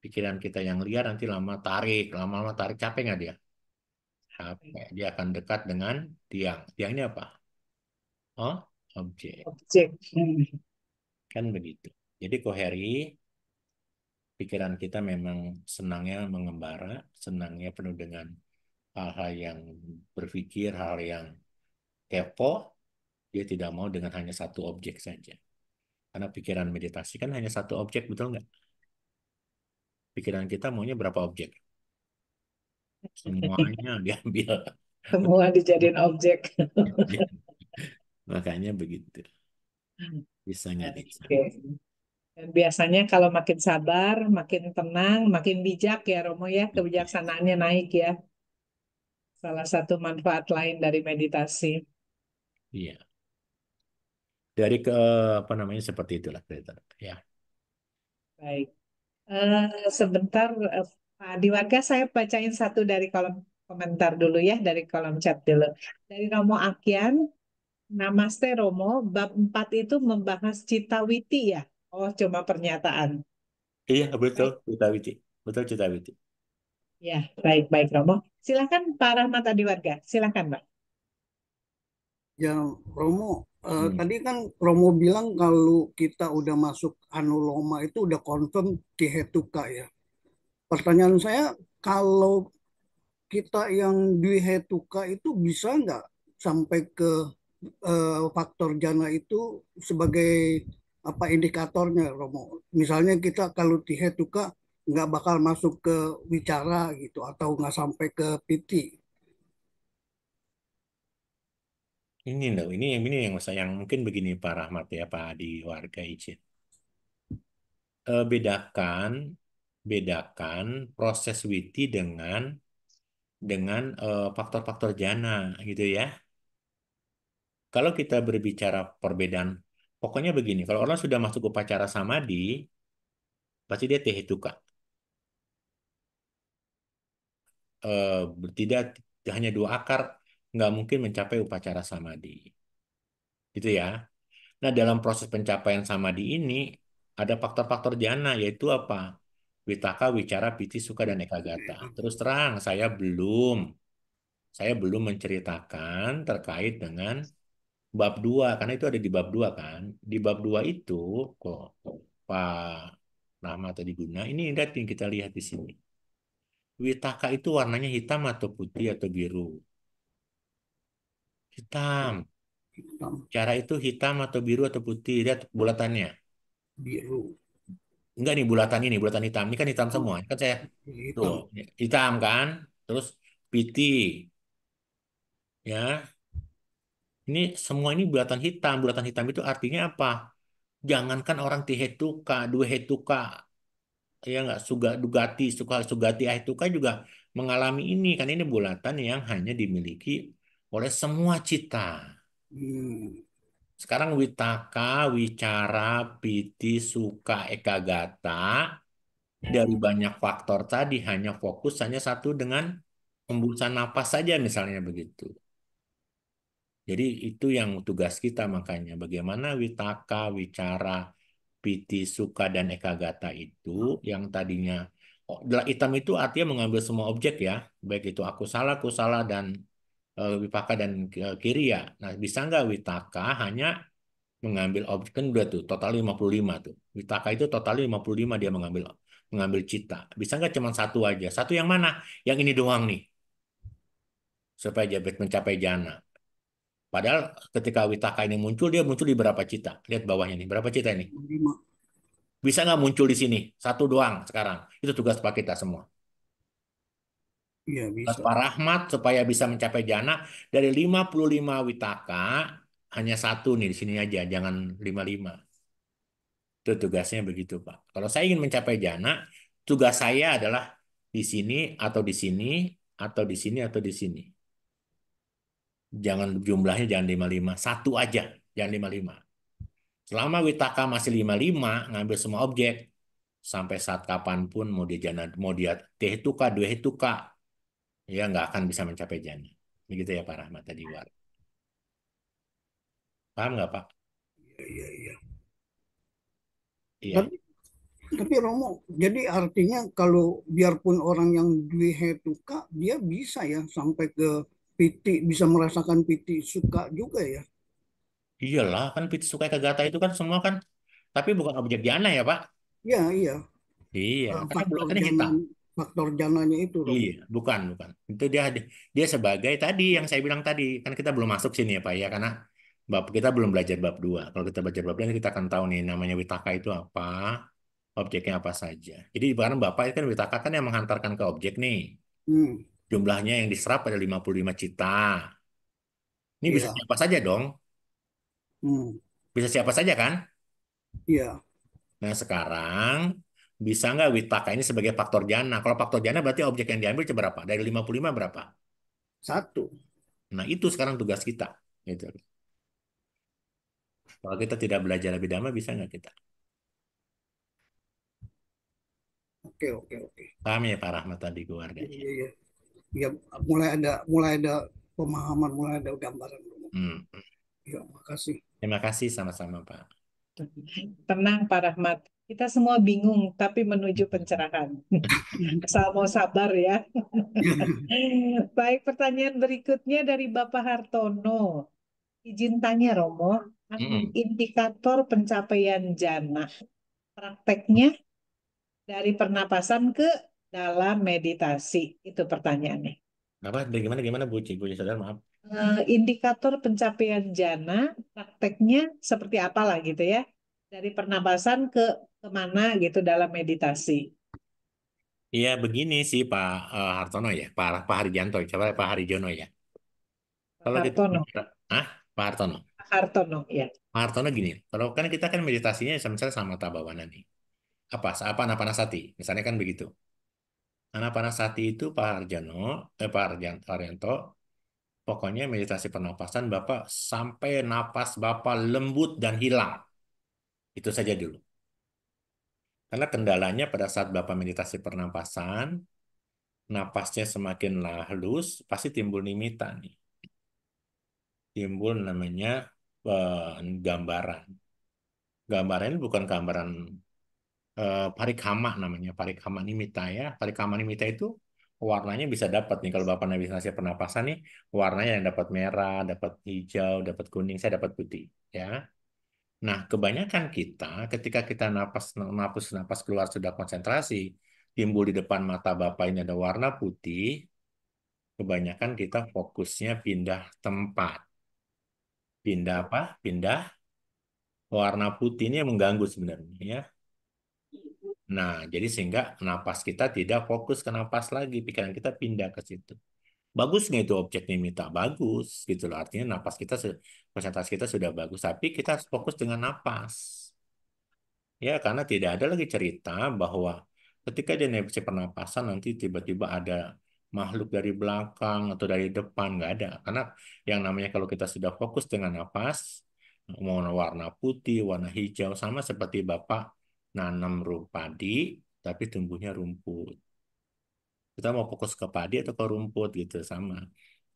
Pikiran kita yang liar nanti lama-lama tarik capek nggak dia? Capek. Dia akan dekat dengan tiang. Tiang ini apa? Oh, objek. Objek. Kan begitu. Jadi koheri, pikiran kita memang senangnya mengembara, senangnya penuh dengan hal-hal yang berpikir, hal yang kepo, dia tidak mau dengan hanya satu objek saja. Karena pikiran meditasi kan hanya satu objek, betul nggak? Pikiran kita maunya berapa objek? Semuanya diambil. Semua dijadiin objek. Makanya begitu. Bisa nggak nih? Oke. Dan biasanya kalau makin sabar, makin tenang, makin bijak ya Romo ya, kebijaksanaannya naik ya. Salah satu manfaat lain dari meditasi. Iya. Dari ke apa namanya seperti itulah cerita. Ya. Baik. Sebentar, Pak Diwaga, saya bacain satu dari kolom komentar dulu ya dari kolom chat dulu. Dari Romo Akian, Namaste Romo, bab 4 itu membahas cita witi ya? Oh, cuma pernyataan. Iya, betul, Baik, Cita Witi. Betul, Cita Witi. ya, baik Romo. Silakan Pak Rahmat Adiwarga, silakan Pak. Ya, Romo, Hmm. tadi kan Romo bilang kalau kita udah masuk anuloma itu udah confirm Tihetuka ya. Pertanyaan saya, kalau kita yang Dwihetuka itu bisa nggak sampai ke faktor jana itu sebagai apa indikatornya, Romo? Misalnya kita kalau Tihetuka nggak bakal masuk ke wicara gitu atau nggak sampai ke piti. Ini yang saya yang mungkin begini Pak Rahmat ya Pak di warga izin. Bedakan bedakan proses witi dengan faktor-faktor jana gitu ya. Kalau kita berbicara perbedaan, pokoknya begini, kalau orang sudah masuk upacara samadhi, pasti dia tehetuka. Tidak hanya dua akar, nggak mungkin mencapai upacara samadhi. Gitu ya. Nah, dalam proses pencapaian samadhi ini, ada faktor-faktor jana, yaitu apa? Witaka, wicara, piti, suka, dan ekagata. Terus terang, saya belum menceritakan terkait dengan bab 2 karena itu ada di bab 2 kan. Di bab 2 itu, kok Pak Rahmat tadi guna, ini lihat yang kita lihat di sini. Witaka itu warnanya hitam atau putih atau biru? Hitam. Hitam, Cara itu hitam atau biru atau putih? Lihat bulatannya. biru, Enggak nih bulatan ini, bulatan hitam. Ini kan hitam oh, semua. Kan saya tuh hitam. hitam kan. Terus piti ya. Ini semua ini bulatan hitam. Bulatan hitam itu artinya apa? Jangankan orang tihetuka, dua hetuka, ya enggak suga dugati, suka sugati ahetuka juga mengalami ini kan ini bulatan yang hanya dimiliki oleh semua cita. Hmm, Sekarang witaka, wicara, piti, suka, ekagata dari banyak faktor tadi hanya fokus hanya satu dengan hembusan napas saja misalnya begitu. Jadi itu yang tugas kita makanya bagaimana witaka, wicara, piti, suka dan ekagata itu yang tadinya hitam itu artinya mengambil semua objek ya, baik itu aku salah dan wipaka dan kiriya. Nah, bisa nggak witaka hanya mengambil objek kan udah tuh total 55 tuh. Witaka itu total 55 dia mengambil mengambil cita. Bisa nggak cuma satu aja? Satu yang mana? Yang ini doang nih supaya Jabet mencapai jana. Padahal ketika Witaka ini muncul, dia muncul di berapa cita? Lihat bawahnya nih, berapa cita ini? 5. Bisa nggak muncul di sini? Satu doang sekarang. Itu tugas Pak kita semua. Iya Tugas bisa. Pak Rahmat supaya bisa mencapai jana dari 55 Witaka, hanya satu nih di sini aja, jangan 55. Itu tugasnya begitu, Pak. Kalau saya ingin mencapai jana, tugas saya adalah di sini atau di sini atau di sini atau di sini. Jangan jumlahnya jangan 55, satu aja, jangan 55. Selama Witaka masih 55, ngambil semua objek, sampai saat kapanpun mau dia jana, mau dia tehetuka, dua hetuka, ya nggak akan bisa mencapai jana. Begitu ya Pak Rahmat tadi war. Paham nggak Pak? Iya, iya, iya. Iya. Tapi Romo, jadi artinya kalau biarpun orang yang Dwihetuka, dia bisa ya sampai ke piti, bisa merasakan piti suka juga ya. Iyalah, kan piti suka kagata itu kan semua kan, tapi bukan objek jana ya Pak. Iya, iya. Iya, karena Faktor bulatannya jana, hitam. faktor jananya itu Romo. Iya, bukan. Itu dia sebagai tadi yang saya bilang tadi, kan kita belum masuk sini ya Pak ya, karena bab kita belum belajar bab 2. Kalau kita belajar bab 2 kita akan tahu nih namanya witaka itu apa, objeknya apa saja. Jadi barang Bapak itu kan witaka kan yang menghantarkan ke objek nih. Hmm, Jumlahnya yang diserap ada 55 cita. Ini bisa iya. siapa saja dong. Hmm, Bisa siapa saja kan? iya. Nah, sekarang bisa nggak witaka ini sebagai faktor jana? Kalau faktor jana berarti objek yang diambil itu berapa? Dari 55 berapa? Satu. Nah, itu sekarang tugas kita. Gitu. Kalau kita tidak belajar lebih dalam, bisa nggak kita? Oke, oke, oke. Paham ya Pak Rahmat tadi Iya, keluarganya? iya, iya. Ya, mulai ada pemahaman, mulai ada gambaran. Hmm. Ya, makasih. Terima kasih sama-sama, Pak. Tenang Pak Rahmat. Kita semua bingung, tapi menuju pencerahan. Asal mau sabar ya. Baik, pertanyaan berikutnya dari Bapak Hartono. Izin tanya Romo, Mm-mm. indikator pencapaian jana prakteknya dari pernapasan ke dalam meditasi. Itu pertanyaannya. Apa? Bagaimana gimana Bu Sadar, maaf. Indikator pencapaian jana prakteknya seperti apalah gitu ya. Dari pernapasan ke kemana gitu dalam meditasi. Iya begini sih Pak Hartono ya, Pak Harjanto, coba Pak Harijono ya. Pak Kalau kita Hartono, bicara, Pak Hartono. Pak Hartono ya. Pak Hartono gini, kalau kan kita kan meditasinya misalnya sama Tabawana nih. Apa Anapanasati, misalnya kan begitu. Anapanasati itu Pak Harjanto, pokoknya meditasi pernapasan Bapak sampai napas Bapak lembut dan hilang. Itu saja dulu. Karena kendalanya pada saat Bapak meditasi pernapasan, napasnya semakin halus, pasti timbul nimitta nih. Timbul namanya gambaran. Gambaran ini bukan gambaran parikama namanya, parikama nimitta ya. Parikama nimitta itu warnanya bisa dapat nih kalau Bapak meditasi pernapasan nih, warnanya yang dapat merah, dapat hijau, dapat kuning, saya dapat putih ya. Nah, kebanyakan kita ketika kita napas keluar sudah konsentrasi, timbul di depan mata Bapak ini ada warna putih, kebanyakan kita fokusnya pindah tempat. Pindah apa? Pindah warna putih ini yang mengganggu sebenarnya ya. Nah, jadi sehingga napas kita tidak fokus ke napas lagi, pikiran kita pindah ke situ. Bagus nggak itu objek nimita? Bagus gitu loh. Artinya napas kita, konsentrasi kita sudah bagus, tapi kita harus fokus dengan napas. Ya, karena tidak ada lagi cerita bahwa ketika dia naik pernapasan nanti tiba-tiba ada makhluk dari belakang atau dari depan, nggak ada. Karena yang namanya kalau kita sudah fokus dengan napas, mau warna putih, warna hijau, sama seperti Bapak nanam padi, tapi tumbuhnya rumput. Kita mau fokus ke padi atau ke rumput gitu, sama.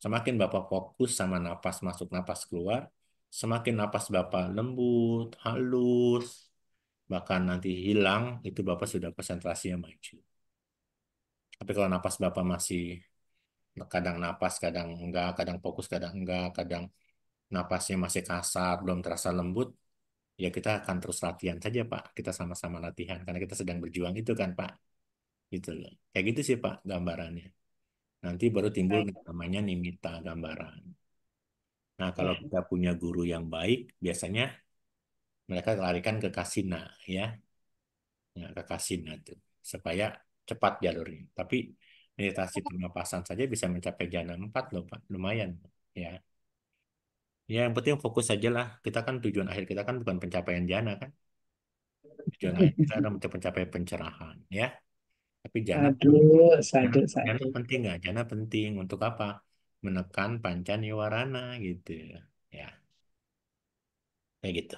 Semakin Bapak fokus sama napas masuk, napas keluar, semakin napas Bapak lembut, halus, bahkan nanti hilang, itu Bapak sudah konsentrasinya maju. Tapi kalau napas Bapak masih kadang napas, kadang enggak, kadang fokus, kadang enggak, kadang napasnya masih kasar, belum terasa lembut, ya kita akan terus latihan saja, Pak. Kita sama-sama latihan, karena kita sedang berjuang itu kan, Pak. Gitu loh. Kayak gitu sih, Pak, gambarannya. Nanti baru timbul Baik, namanya nimitta gambaran. Nah, kalau ya. kita punya guru yang baik, biasanya mereka larikan ke kasina, ya. Ya, ke kasina tuh supaya cepat jalurnya. Tapi meditasi pernapasan saja bisa mencapai jana 4 loh Pak, lumayan ya. Ya yang penting fokus saja lah. Kita kan tujuan akhir kita kan bukan pencapaian jana kan. Tujuan akhir kita adalah untuk mencapai pencerahan ya. Tapi Aduh, jana, sadu, jana sadu. penting nggak? Jana penting untuk apa? Menekan panca niwarana gitu ya. Kayak gitu.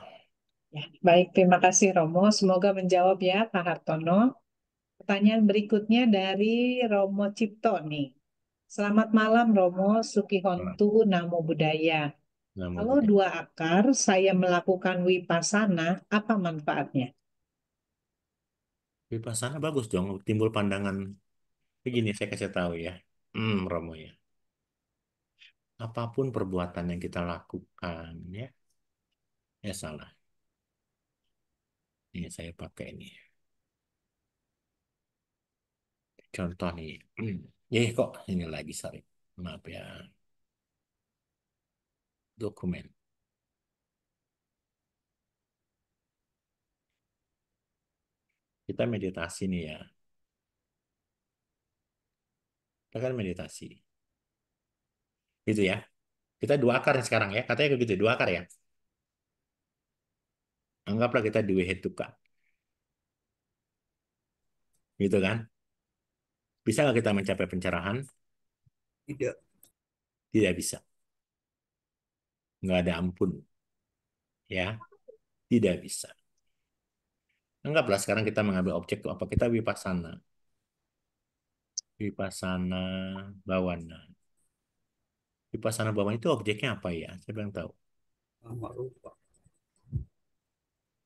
Ya, baik, terima kasih Romo. Semoga menjawab ya Pak Hartono. Pertanyaan berikutnya dari Romo Cipto nih. Selamat malam Romo, Nah, Sukihontu, Namo Buddhaya. Namo Kalau Buddhaya. dua akar saya melakukan wipasana, apa manfaatnya? Vipassana bagus dong, timbul pandangan. Begini saya kasih tahu ya. Romo ya. Apapun perbuatan yang kita lakukan ya salah. Ini saya pakai ini. Contoh nih. Kok ini lagi sorry. Maaf ya. Dokumen. Kita meditasi nih ya. Kita kan meditasi. Gitu ya. Kita dua akar nih sekarang ya. Katanya begitu, dua akar ya. Anggaplah kita dua hetuka. Gitu kan. Bisa nggak kita mencapai pencerahan? Tidak. Tidak bisa. Nggak ada ampun. Ya. Tidak bisa. Anggaplah sekarang kita mengambil objek apa? Kita vipassana. Vipassana Bawana. Vipassana Bawana itu objeknya apa ya? Siapa yang tahu? Nama lupa.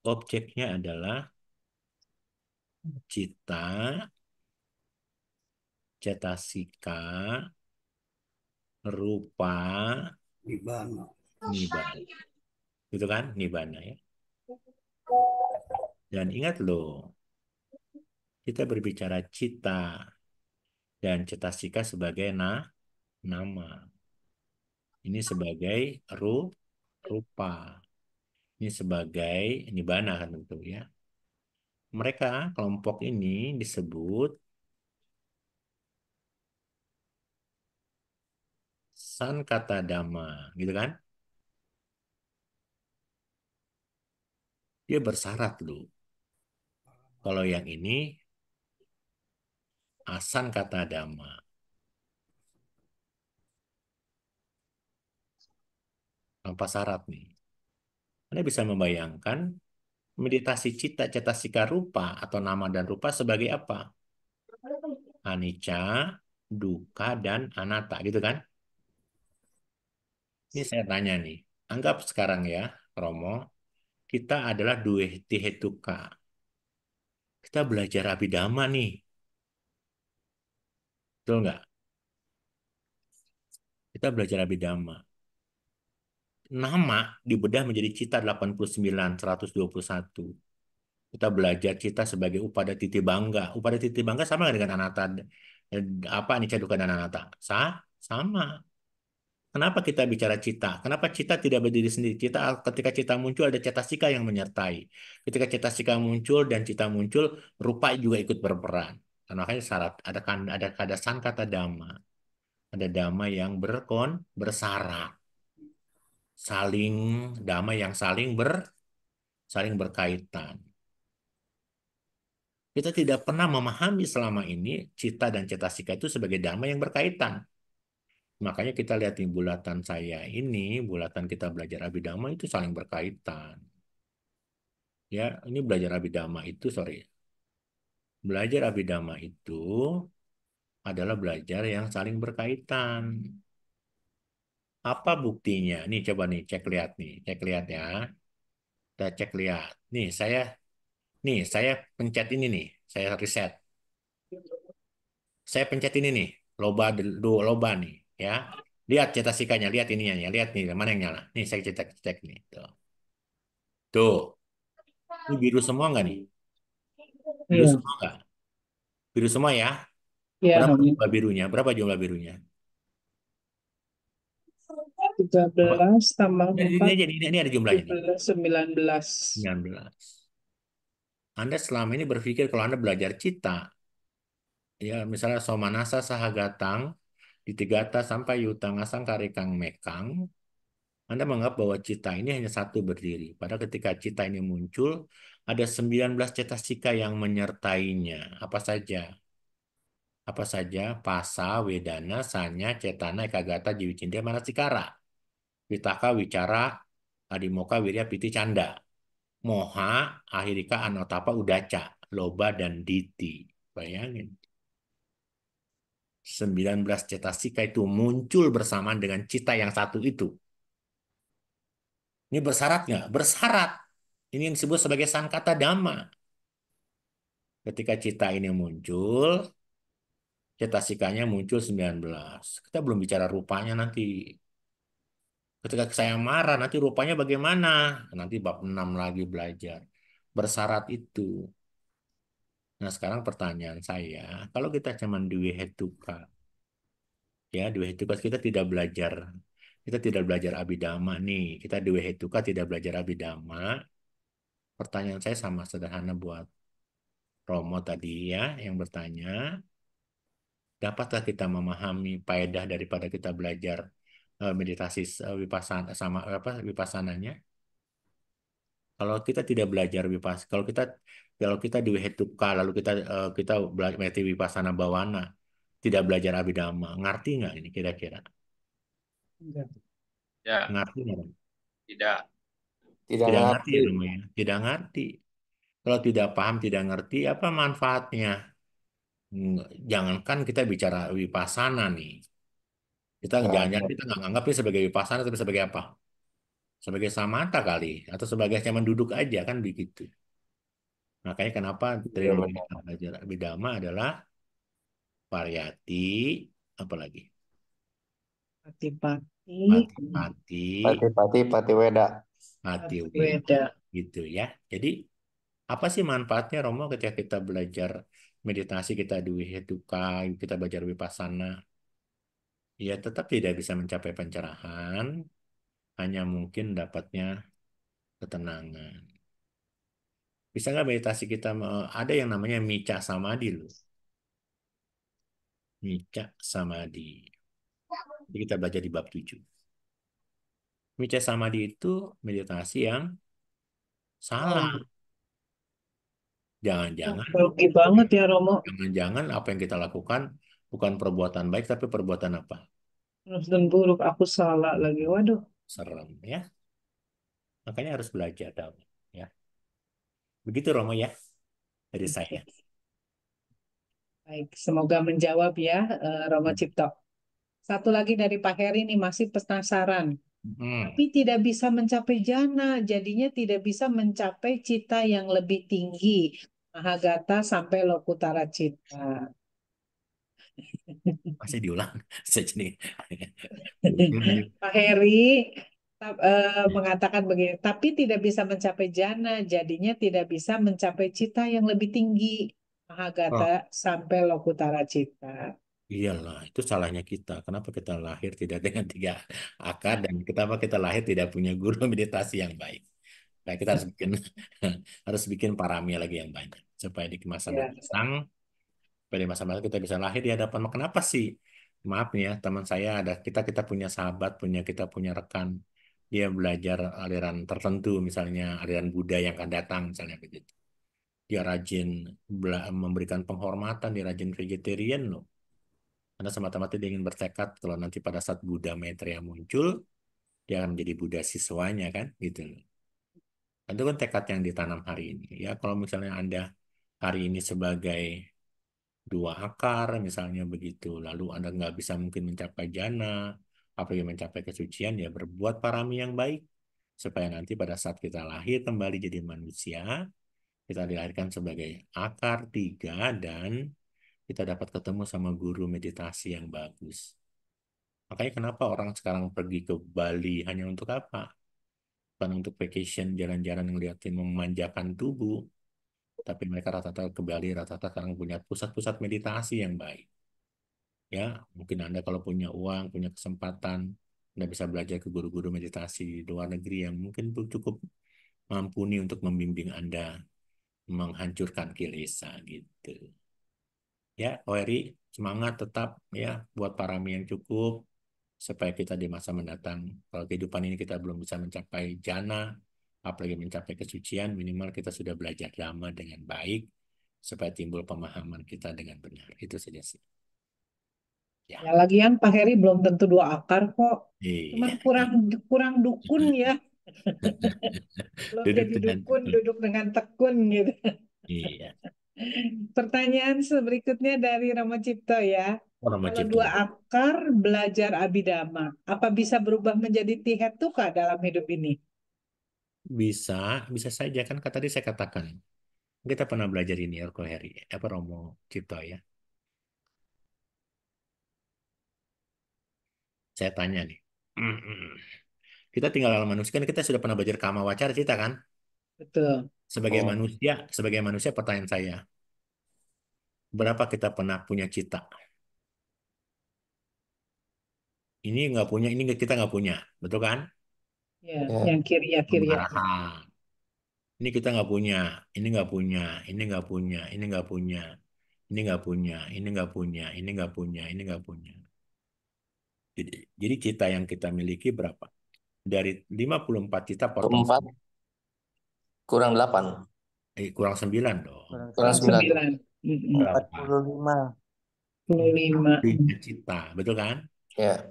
Objeknya adalah cita, cetasika, rupa, Nibbana. nibbana. Gitu kan? Nibbana ya. Dan ingat loh, kita berbicara cita dan cetasika sebagai nama. Ini sebagai rupa. Ini sebagai nibbana kan tentu ya. Mereka kelompok ini disebut Sankata Dhamma, gitu kan? Dia bersyarat loh. Kalau yang ini Asankata Dhamma. Tanpa syarat nih. Anda bisa membayangkan meditasi cita, cetasika rupa atau nama dan rupa sebagai apa? Anicca, dukkha, dan anatta, gitu kan? Ini saya tanya nih. Anggap sekarang ya, Romo, kita adalah duwe tihetuka. Kita belajar Abhidhamma nih. Betul nggak? Kita belajar Abhidhamma. Nama dibedah menjadi cita 89, 121. Kita belajar cita sebagai upada titi bangga. Upada titi bangga sama nggak dengan anatta? Apa anicca dukkha dan anatta? Sama. Kenapa kita bicara cita? Kenapa cita tidak berdiri sendiri? Cita ketika cita muncul ada cetasika yang menyertai. Ketika cetasika muncul dan cita muncul, rupa juga ikut berperan. Dan makanya syarat ada sankata dhamma. Ada dhamma yang bersyarat. Saling dhamma yang saling berkaitan. Kita tidak pernah memahami selama ini cita dan cetasika itu sebagai dhamma yang berkaitan. Makanya kita lihat di bulatan saya ini, bulatan kita belajar Abhidhamma itu saling berkaitan. Ya, ini belajar Abhidhamma itu, sorry. Belajar Abhidhamma itu adalah belajar yang saling berkaitan. Apa buktinya? Nih coba nih cek lihat ya. Kita cek lihat. Nih saya pencet ini nih, saya riset. Saya pencet ini nih, loba nih, ya. Lihat cetasikanya, lihat ininya ya, lihat nih mana yang nyala. Nih saya cek nih. Tuh. Tuh. Ini biru semua nggak nih? Biru Iya, semua nggak? Biru semua ya? iya, Berapa Romo. jumlah birunya? Berapa jumlah birunya? Apa? 13 tambah Ini 4, aja, ini ada jumlahnya nih. 17, 19. 19. Anda selama ini berpikir kalau Anda belajar cita, ya misalnya somanasa sahagatang, ditigata sampai yutang asang karikang mekang, Anda menganggap bahwa cita ini hanya satu berdiri. Padahal ketika cita ini muncul, ada 19 cetasika yang menyertainya. Apa saja? Apa saja? Pasa, wedana, sanya, cetana, ekagata, jiwicindaya, manasikara. Vitaka, wicara, adimoka, wirya, piti, canda. Moha, ahirika, anotapa, udaca, loba, dan diti. Bayangin. 19 cetasika itu muncul bersamaan dengan cita yang satu itu. Ini bersyarat nggak? Bersyarat. Ini yang disebut sebagai sankata dhamma. Ketika cita ini muncul, cetasikanya muncul 19. Kita belum bicara rupanya nanti. Ketika saya marah, nanti rupanya bagaimana? Nanti bab 6 lagi belajar. Bersyarat itu. Nah, sekarang pertanyaan saya, kalau kita cuma duwe hetuka, ya duwe hetuka kita tidak belajar abidama nih, kita duwe hetuka tidak belajar abidama. Pertanyaan saya sama sederhana buat Romo tadi ya, yang bertanya, dapatkah kita memahami faedah daripada kita belajar meditasi vipassana sama apa vipassananya? Kalau kita tidak belajar kalau kita di Hetuka lalu kita belajar Vipassana Bawana, tidak belajar Abhidhamma, ngerti nggak ini kira-kira? Enggak. Ya, Ngerti nggak? tidak. Tidak Tidak ngerti ngerti. ya namanya, tidak ngerti. Kalau tidak paham, tidak ngerti, apa manfaatnya? Jangankan kita bicara wipasana nih. Kita Nah, jangan-jangan kita nggak nganggap ini sebagai wipasana, tapi sebagai apa? Sebagai samatha kali, atau sebagai cuma duduk aja kan begitu. Makanya kenapa iya trilima benar. kita belajar Abhidhamma adalah pariyati, apalagi Pati-pati, pati-pati, Pati-pati, patiweda. patiweda, Weda. gitu ya. Jadi apa sih manfaatnya Romo ketika kita belajar meditasi, kita dukkha, kita belajar vipassana? Ya tetap tidak bisa mencapai pencerahan, hanya mungkin dapatnya ketenangan. Bisa nggak meditasi kita ada yang namanya mica samadhi loh. Mica samadhi. Jadi kita belajar di bab 7. Mica samadhi itu meditasi yang salah. Oh, Jangan-jangan grogi banget ya Romo. jangan-jangan apa yang kita lakukan bukan perbuatan baik tapi perbuatan apa? Dan buruk, aku salah lagi. Waduh. Serem ya. Makanya harus belajar dong ya. Begitu Romo ya dari saya. Oke. Baik, semoga menjawab ya Romo Cipto. Satu lagi dari Pak Heri nih masih penasaran. Hmm. Tapi tidak bisa mencapai jana, jadinya tidak bisa mencapai cita yang lebih tinggi. Mahagata sampai Lokutara Cita. Masih diulang. Saya jadi Pak Heri mengatakan begini, tapi tidak bisa mencapai jana, jadinya tidak bisa mencapai cita yang lebih tinggi. Mahagata Oh, sampai Lokutara Cita. iyalah, itu salahnya kita. Kenapa kita lahir tidak dengan 3 akar dan kenapa kita lahir tidak punya guru meditasi yang baik? Nah, kita harus bikin harus bikin parami lagi yang banyak supaya di masa Ya, mendatang, supaya di masa mendatang kita bisa lahir di hadapan. Kenapa sih? Maaf nih ya, teman saya ada kita punya sahabat, kita punya rekan. Dia belajar aliran tertentu, misalnya aliran Buddha yang akan datang, misalnya begitu. Dia rajin memberikan penghormatan, dia rajin vegetarian loh. Karena semata-mata dia ingin bertekad kalau nanti pada saat Buddha Maitreya muncul, dia akan menjadi Buddha siswanya kan, gitu loh. Itu kan tekad yang ditanam hari ini. Ya, kalau misalnya Anda hari ini sebagai 2 akar, misalnya begitu, lalu Anda nggak bisa mungkin mencapai jana, apalagi mencapai kesucian, ya berbuat parami yang baik. Supaya nanti pada saat kita lahir kembali jadi manusia, kita dilahirkan sebagai akar 3 dan kita dapat ketemu sama guru meditasi yang bagus. Makanya kenapa orang sekarang pergi ke Bali hanya untuk apa? Bukan untuk vacation, jalan-jalan ngeliatin memanjakan tubuh. Tapi mereka rata-rata ke Bali, rata-rata sekarang punya pusat-pusat meditasi yang baik. Ya, mungkin Anda kalau punya uang, punya kesempatan, Anda bisa belajar ke guru-guru meditasi di luar negeri yang mungkin cukup mampuni untuk membimbing Anda menghancurkan kilesa gitu. Ya, Eri, semangat tetap ya buat parami yang cukup supaya kita di masa mendatang, kalau kehidupan ini kita belum bisa mencapai jana, apalagi mencapai kesucian, minimal kita sudah belajar dhamma dengan baik, supaya timbul pemahaman kita dengan benar. Itu saja sih. Ya, ya lagian Pak Heri belum tentu 2 akar kok. Cuman iya. kurang kurang dukun ya. Belum Duduk jadi dengan dukun, duduk dengan tekun gitu. iya. Pertanyaan berikutnya dari Rama Cipto ya. Orang Kalau mencipta 2 akar belajar abidama, apa bisa berubah menjadi tihetuka dalam hidup ini? bisa, bisa saja kan kata tadi saya katakan. Kita pernah belajar ini Orko Heri, apa Romo Cipto ya. Saya tanya nih. Kita tinggal dalam manusia kan kita sudah pernah belajar kama wacara cita kan? Betul. Oh, Sebagai manusia pertanyaan saya, berapa kita pernah punya cita? Ini nggak punya, ini kita nggak punya, betul kan? Ya, ya. yang kiri ya kiri ya. Kemarahan. Ini kita nggak punya, ini nggak punya, ini nggak punya, ini nggak punya, ini nggak punya, ini nggak punya, ini nggak punya, ini nggak punya. Jadi cita yang kita miliki berapa? Dari 54 cita potong 4 kurang 8. kurang 9 dong. Kurang Kurang 9. 9. Berapa? 45. 45. 45 cita, betul kan? Ya,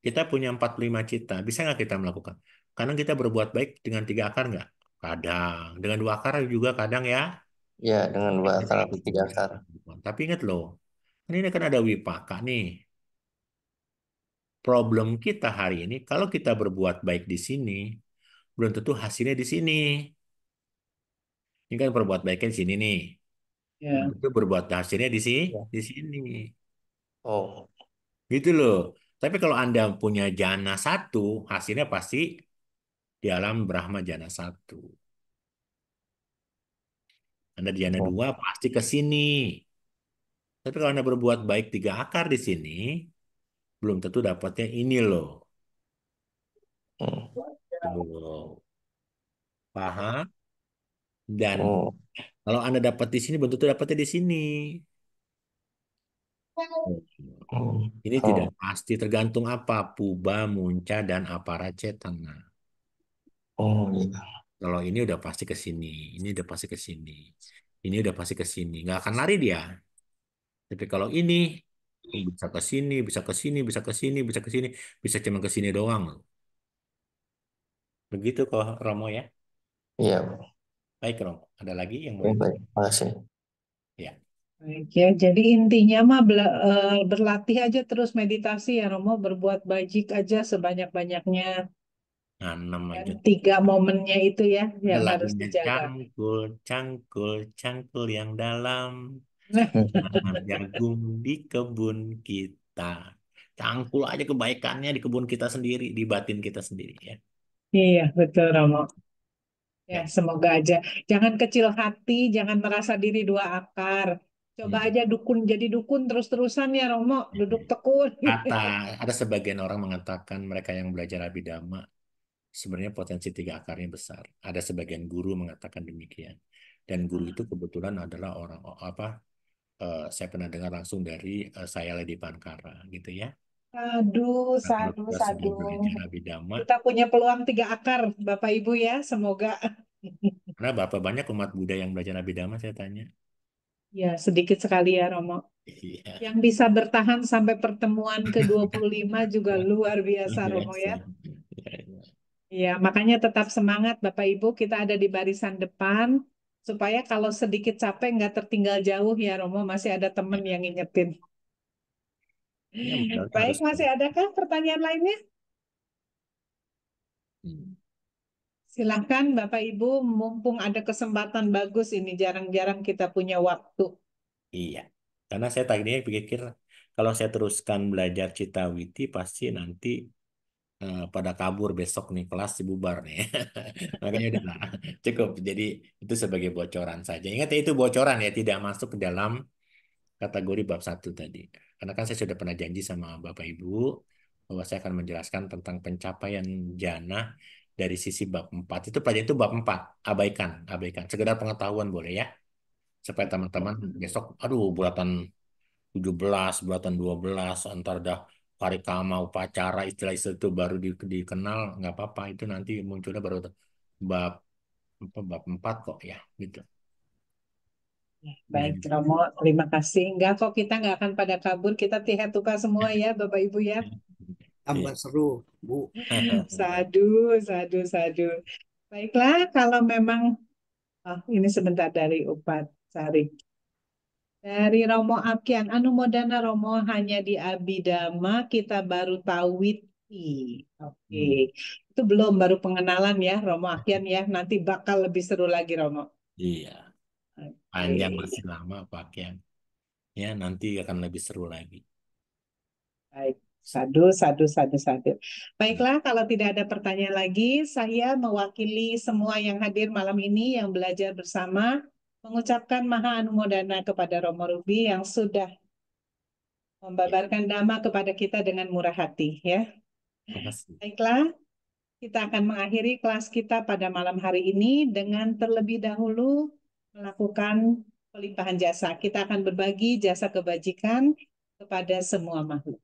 Kita punya 45 cita, bisa nggak kita melakukan? Kadang kita berbuat baik dengan 3 akar nggak? Kadang. Dengan 2 akar juga kadang ya. ya dengan 2 akar Kita atau 3 akar. Tapi ingat loh, Ini kan ada wipaka nih. Problem kita hari ini, kalau kita berbuat baik di sini, belum tentu hasilnya di sini. Ini kan berbuat baiknya di sini nih. Belum Ya. tentu berbuat hasilnya Ya. di sini. Oh. Gitu loh. Tapi kalau Anda punya jana satu, hasilnya pasti di alam Brahma jana satu. Anda di jana Oh. dua, pasti ke sini. Tapi kalau Anda berbuat baik tiga akar di sini, belum tentu dapatnya ini loh. Hmm. Tuh. Paham? Dan Oh. kalau Anda dapat di sini, belum tentu dapatnya di sini. Hmm. Ini tidak Oh. pasti, tergantung apa, puba, munca, dan aparacetana. Oh, gitu. Kalau ini udah pasti ke sini, ini udah pasti ke sini, ini udah pasti ke sini, nggak akan lari dia. Tapi kalau ini bisa ke sini, bisa ke sini, bisa ke sini, bisa ke sini, bisa cuma ke sini doang. Begitu kok Romo ya. Iya. Baik Romo, ada lagi yang mau Baik, ditanya? baik. Makasih. Ya, Baik ya, jadi intinya mah berlatih aja terus meditasi ya Romo, berbuat bajik aja sebanyak-banyaknya. nanam Dan aja. 3 momennya itu ya Ada yang harus lagunya dijaga. cangkul, cangkul, cangkul yang dalam. Nah, Nanam jagung di kebun kita. Cangkul aja kebaikannya di kebun kita sendiri, di batin kita sendiri ya. iya betul Romo. Ya, Ya. semoga aja. Jangan kecil hati, jangan merasa diri 2 akar. Coba Hmm. aja dukun jadi dukun terus-terusan ya Romo, duduk tekun. Kata ada sebagian orang mengatakan mereka yang belajar abidama sebenarnya potensi tiga akarnya besar. Ada sebagian guru mengatakan demikian. Dan guru itu kebetulan adalah orang apa? Saya pernah dengar langsung dari saya Lady Pankara gitu ya. Aduh, Nah, kalau sadu, kita sadu. sudah belajar abidama, Kita punya peluang 3 akar, Bapak Ibu ya, semoga. karena berapa banyak umat Buddha yang belajar abidama saya tanya. Ya, sedikit sekali ya Romo. Iya. Yang bisa bertahan sampai pertemuan ke-25 juga luar biasa Luar Romo biasa. ya. Ya, ya. Ya, makanya tetap semangat Bapak Ibu, kita ada di barisan depan, supaya kalau sedikit capek nggak tertinggal jauh ya Romo, masih ada temen yang ngingetin. Ya, modalnya Baik, harus masih adakah pertanyaan lainnya? Hmm, Silahkan Bapak Ibu, mumpung ada kesempatan bagus ini, jarang-jarang kita punya waktu. iya. Karena saya tadinya pikir kalau saya teruskan belajar Citawiti pasti nanti pada kabur besok nih kelas dibubar nih. Makanya udah lah, cukup. Jadi itu sebagai bocoran saja. Ingat ya itu bocoran ya, tidak masuk ke dalam kategori bab satu tadi. Karena kan saya sudah pernah janji sama Bapak Ibu bahwa saya akan menjelaskan tentang pencapaian jana dari sisi bab 4. Itu pelajaran itu bab 4. Abaikan, abaikan. Sekedar pengetahuan boleh ya. Supaya teman-teman besok, aduh bulatan 17, bulatan 12, antar dah parikama, upacara, istilah-istilah itu baru dikenal, nggak apa-apa. Itu nanti munculnya baru bab bab 4 kok ya, gitu. Baik, Ya. Romo, terima kasih. Enggak kok, kita nggak akan pada kabur, kita tihat tukar semua ya, Bapak Ibu ya. Tambah Iya. seru, Bu. Sadu, sadu, sadu. Baiklah, kalau memang, ini sebentar dari Upat Sari. Dari Romo Apian, Anumodana Romo hanya di Abidama, kita baru tahu Witi. Oke, Hmm. itu belum, baru pengenalan ya, Romo Apian ya. Nanti bakal lebih seru lagi, Romo. Iya, panjang Oke. masih lama pakaian. Ya, nanti akan lebih seru lagi. Baik, sadu, sadu, sadu, sadu. Hmm. Baiklah, kalau tidak ada pertanyaan lagi, saya mewakili semua yang hadir malam ini yang belajar bersama, mengucapkan maha anumodana kepada Romo Ruby yang sudah Ya, membabarkan dhamma kepada kita dengan murah hati, ya. terima kasih. Baiklah, kita akan mengakhiri kelas kita pada malam hari ini dengan terlebih dahulu melakukan pelimpahan jasa. Kita akan berbagi jasa kebajikan kepada semua makhluk.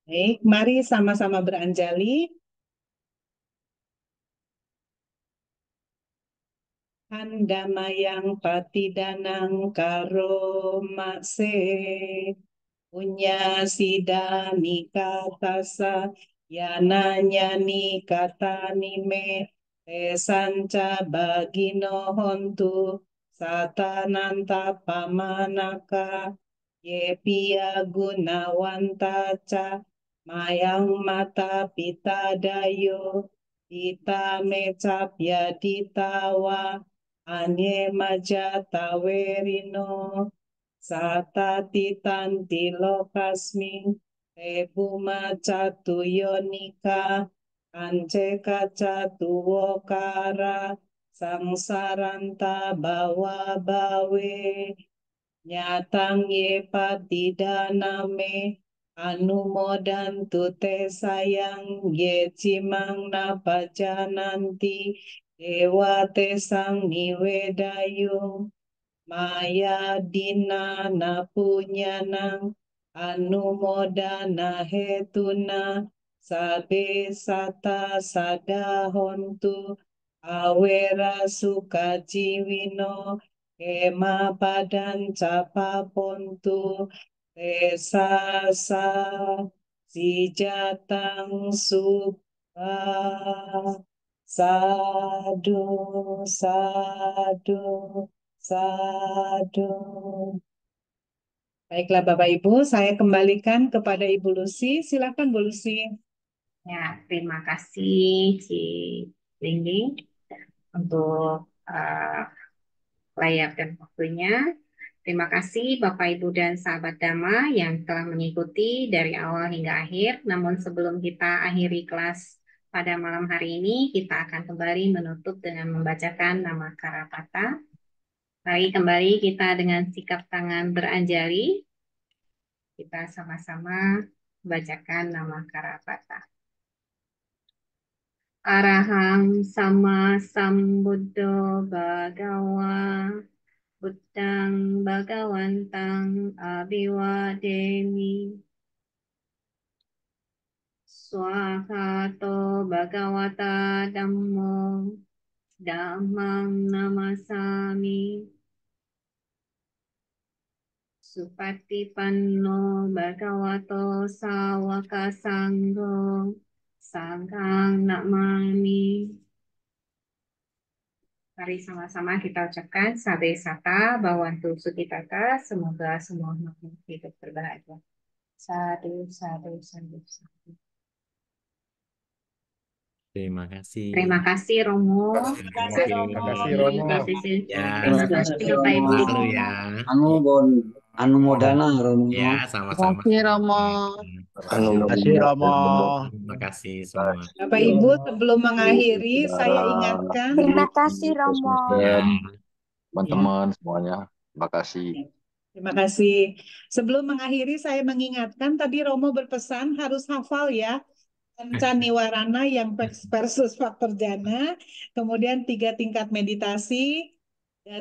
Baik, mari sama-sama beranjali. Handamayang patidanang karomakse punya sidani katasa yananyani katanime te sanca bagino hontu satananta pamanaka ye pia gunawanta ca mayang mata pita dayo ita mecapya ditawa anye maja tawerino sata titanti lokasmi Ebuma catu yonika, ance kacatu wokara, sangsaranta bawa bawe, nyatang ye patidaname, anumodantu te sayang, ye cimang napajananti, dewa te sang niwedayung, maya dina napunyanang, anumodana hetuna sabe sata sadahontu awera sukajiwino kema padan capapontu tesasa sijatang subah sadu sadu sadu. Baiklah Bapak Ibu, saya kembalikan kepada Ibu Lucy. Silakan Bu Lucy. Ya, terima kasih Ci Lingging untuk layar dan waktunya. Terima kasih Bapak Ibu dan sahabat Dhamma yang telah mengikuti dari awal hingga akhir. Namun sebelum kita akhiri kelas pada malam hari ini, kita akan kembali menutup dengan membacakan nama Karapata. Mari kembali kita dengan sikap tangan beranjali. Kita sama-sama membacakan nama Karapata. Arahang sama sambuddho bhagawa buddhang bhagawantang abhiwademi swakato bhagawata dhammo dhammang namasami supatipanno bhagavato sawaka sangho sanghang namami. Mari sama-sama kita ucapkan sabe sata bawantu sukitata, semoga semua makhluk hidup berbahagia. Sadu, sadu, sadu, sadu. Terima kasih. Terima kasih Romo. Terima kasih Romo. Terima kasih Romo. Ya, Terima kasih Bapak Ibu. selalu ya. Anu modana Romo. Ya, sama-sama. Terima kasih Romo. Anu Kasih Romo. Terima kasih semua. Bapak Ibu, sebelum mengakhiri, saya ingatkan. Terima kasih Romo. Ya. Teman-teman semuanya. Terima kasih. Terima kasih. Sebelum mengakhiri, saya mengingatkan tadi Romo berpesan harus hafal ya. Panca Niwarana yang versus faktor jana, kemudian 3 tingkat meditasi,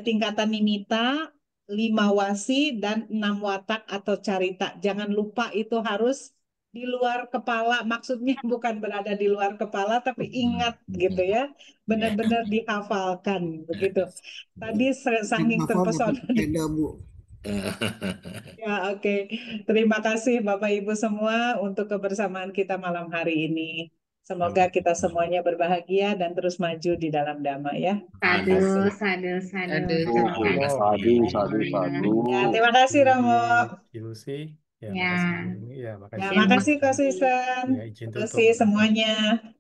tingkatan nimita, 5 wasi, dan 6 watak atau carita. Jangan lupa itu harus di luar kepala, maksudnya bukan berada di luar kepala, tapi ingat gitu ya, benar-benar dihafalkan begitu. Tadi saking terpesona. Bu. Ya, oke. Terima kasih Bapak Ibu semua untuk kebersamaan kita malam hari ini. Semoga kita semuanya berbahagia dan terus maju di dalam Dhamma ya. Sadu, sadu, sadu. Sadu. Ya, terima kasih Romo. Lucy. Ya. Ya, makasih. Ya, makasih Kak Susan. Ya, izin Terima tutup. kasih semuanya.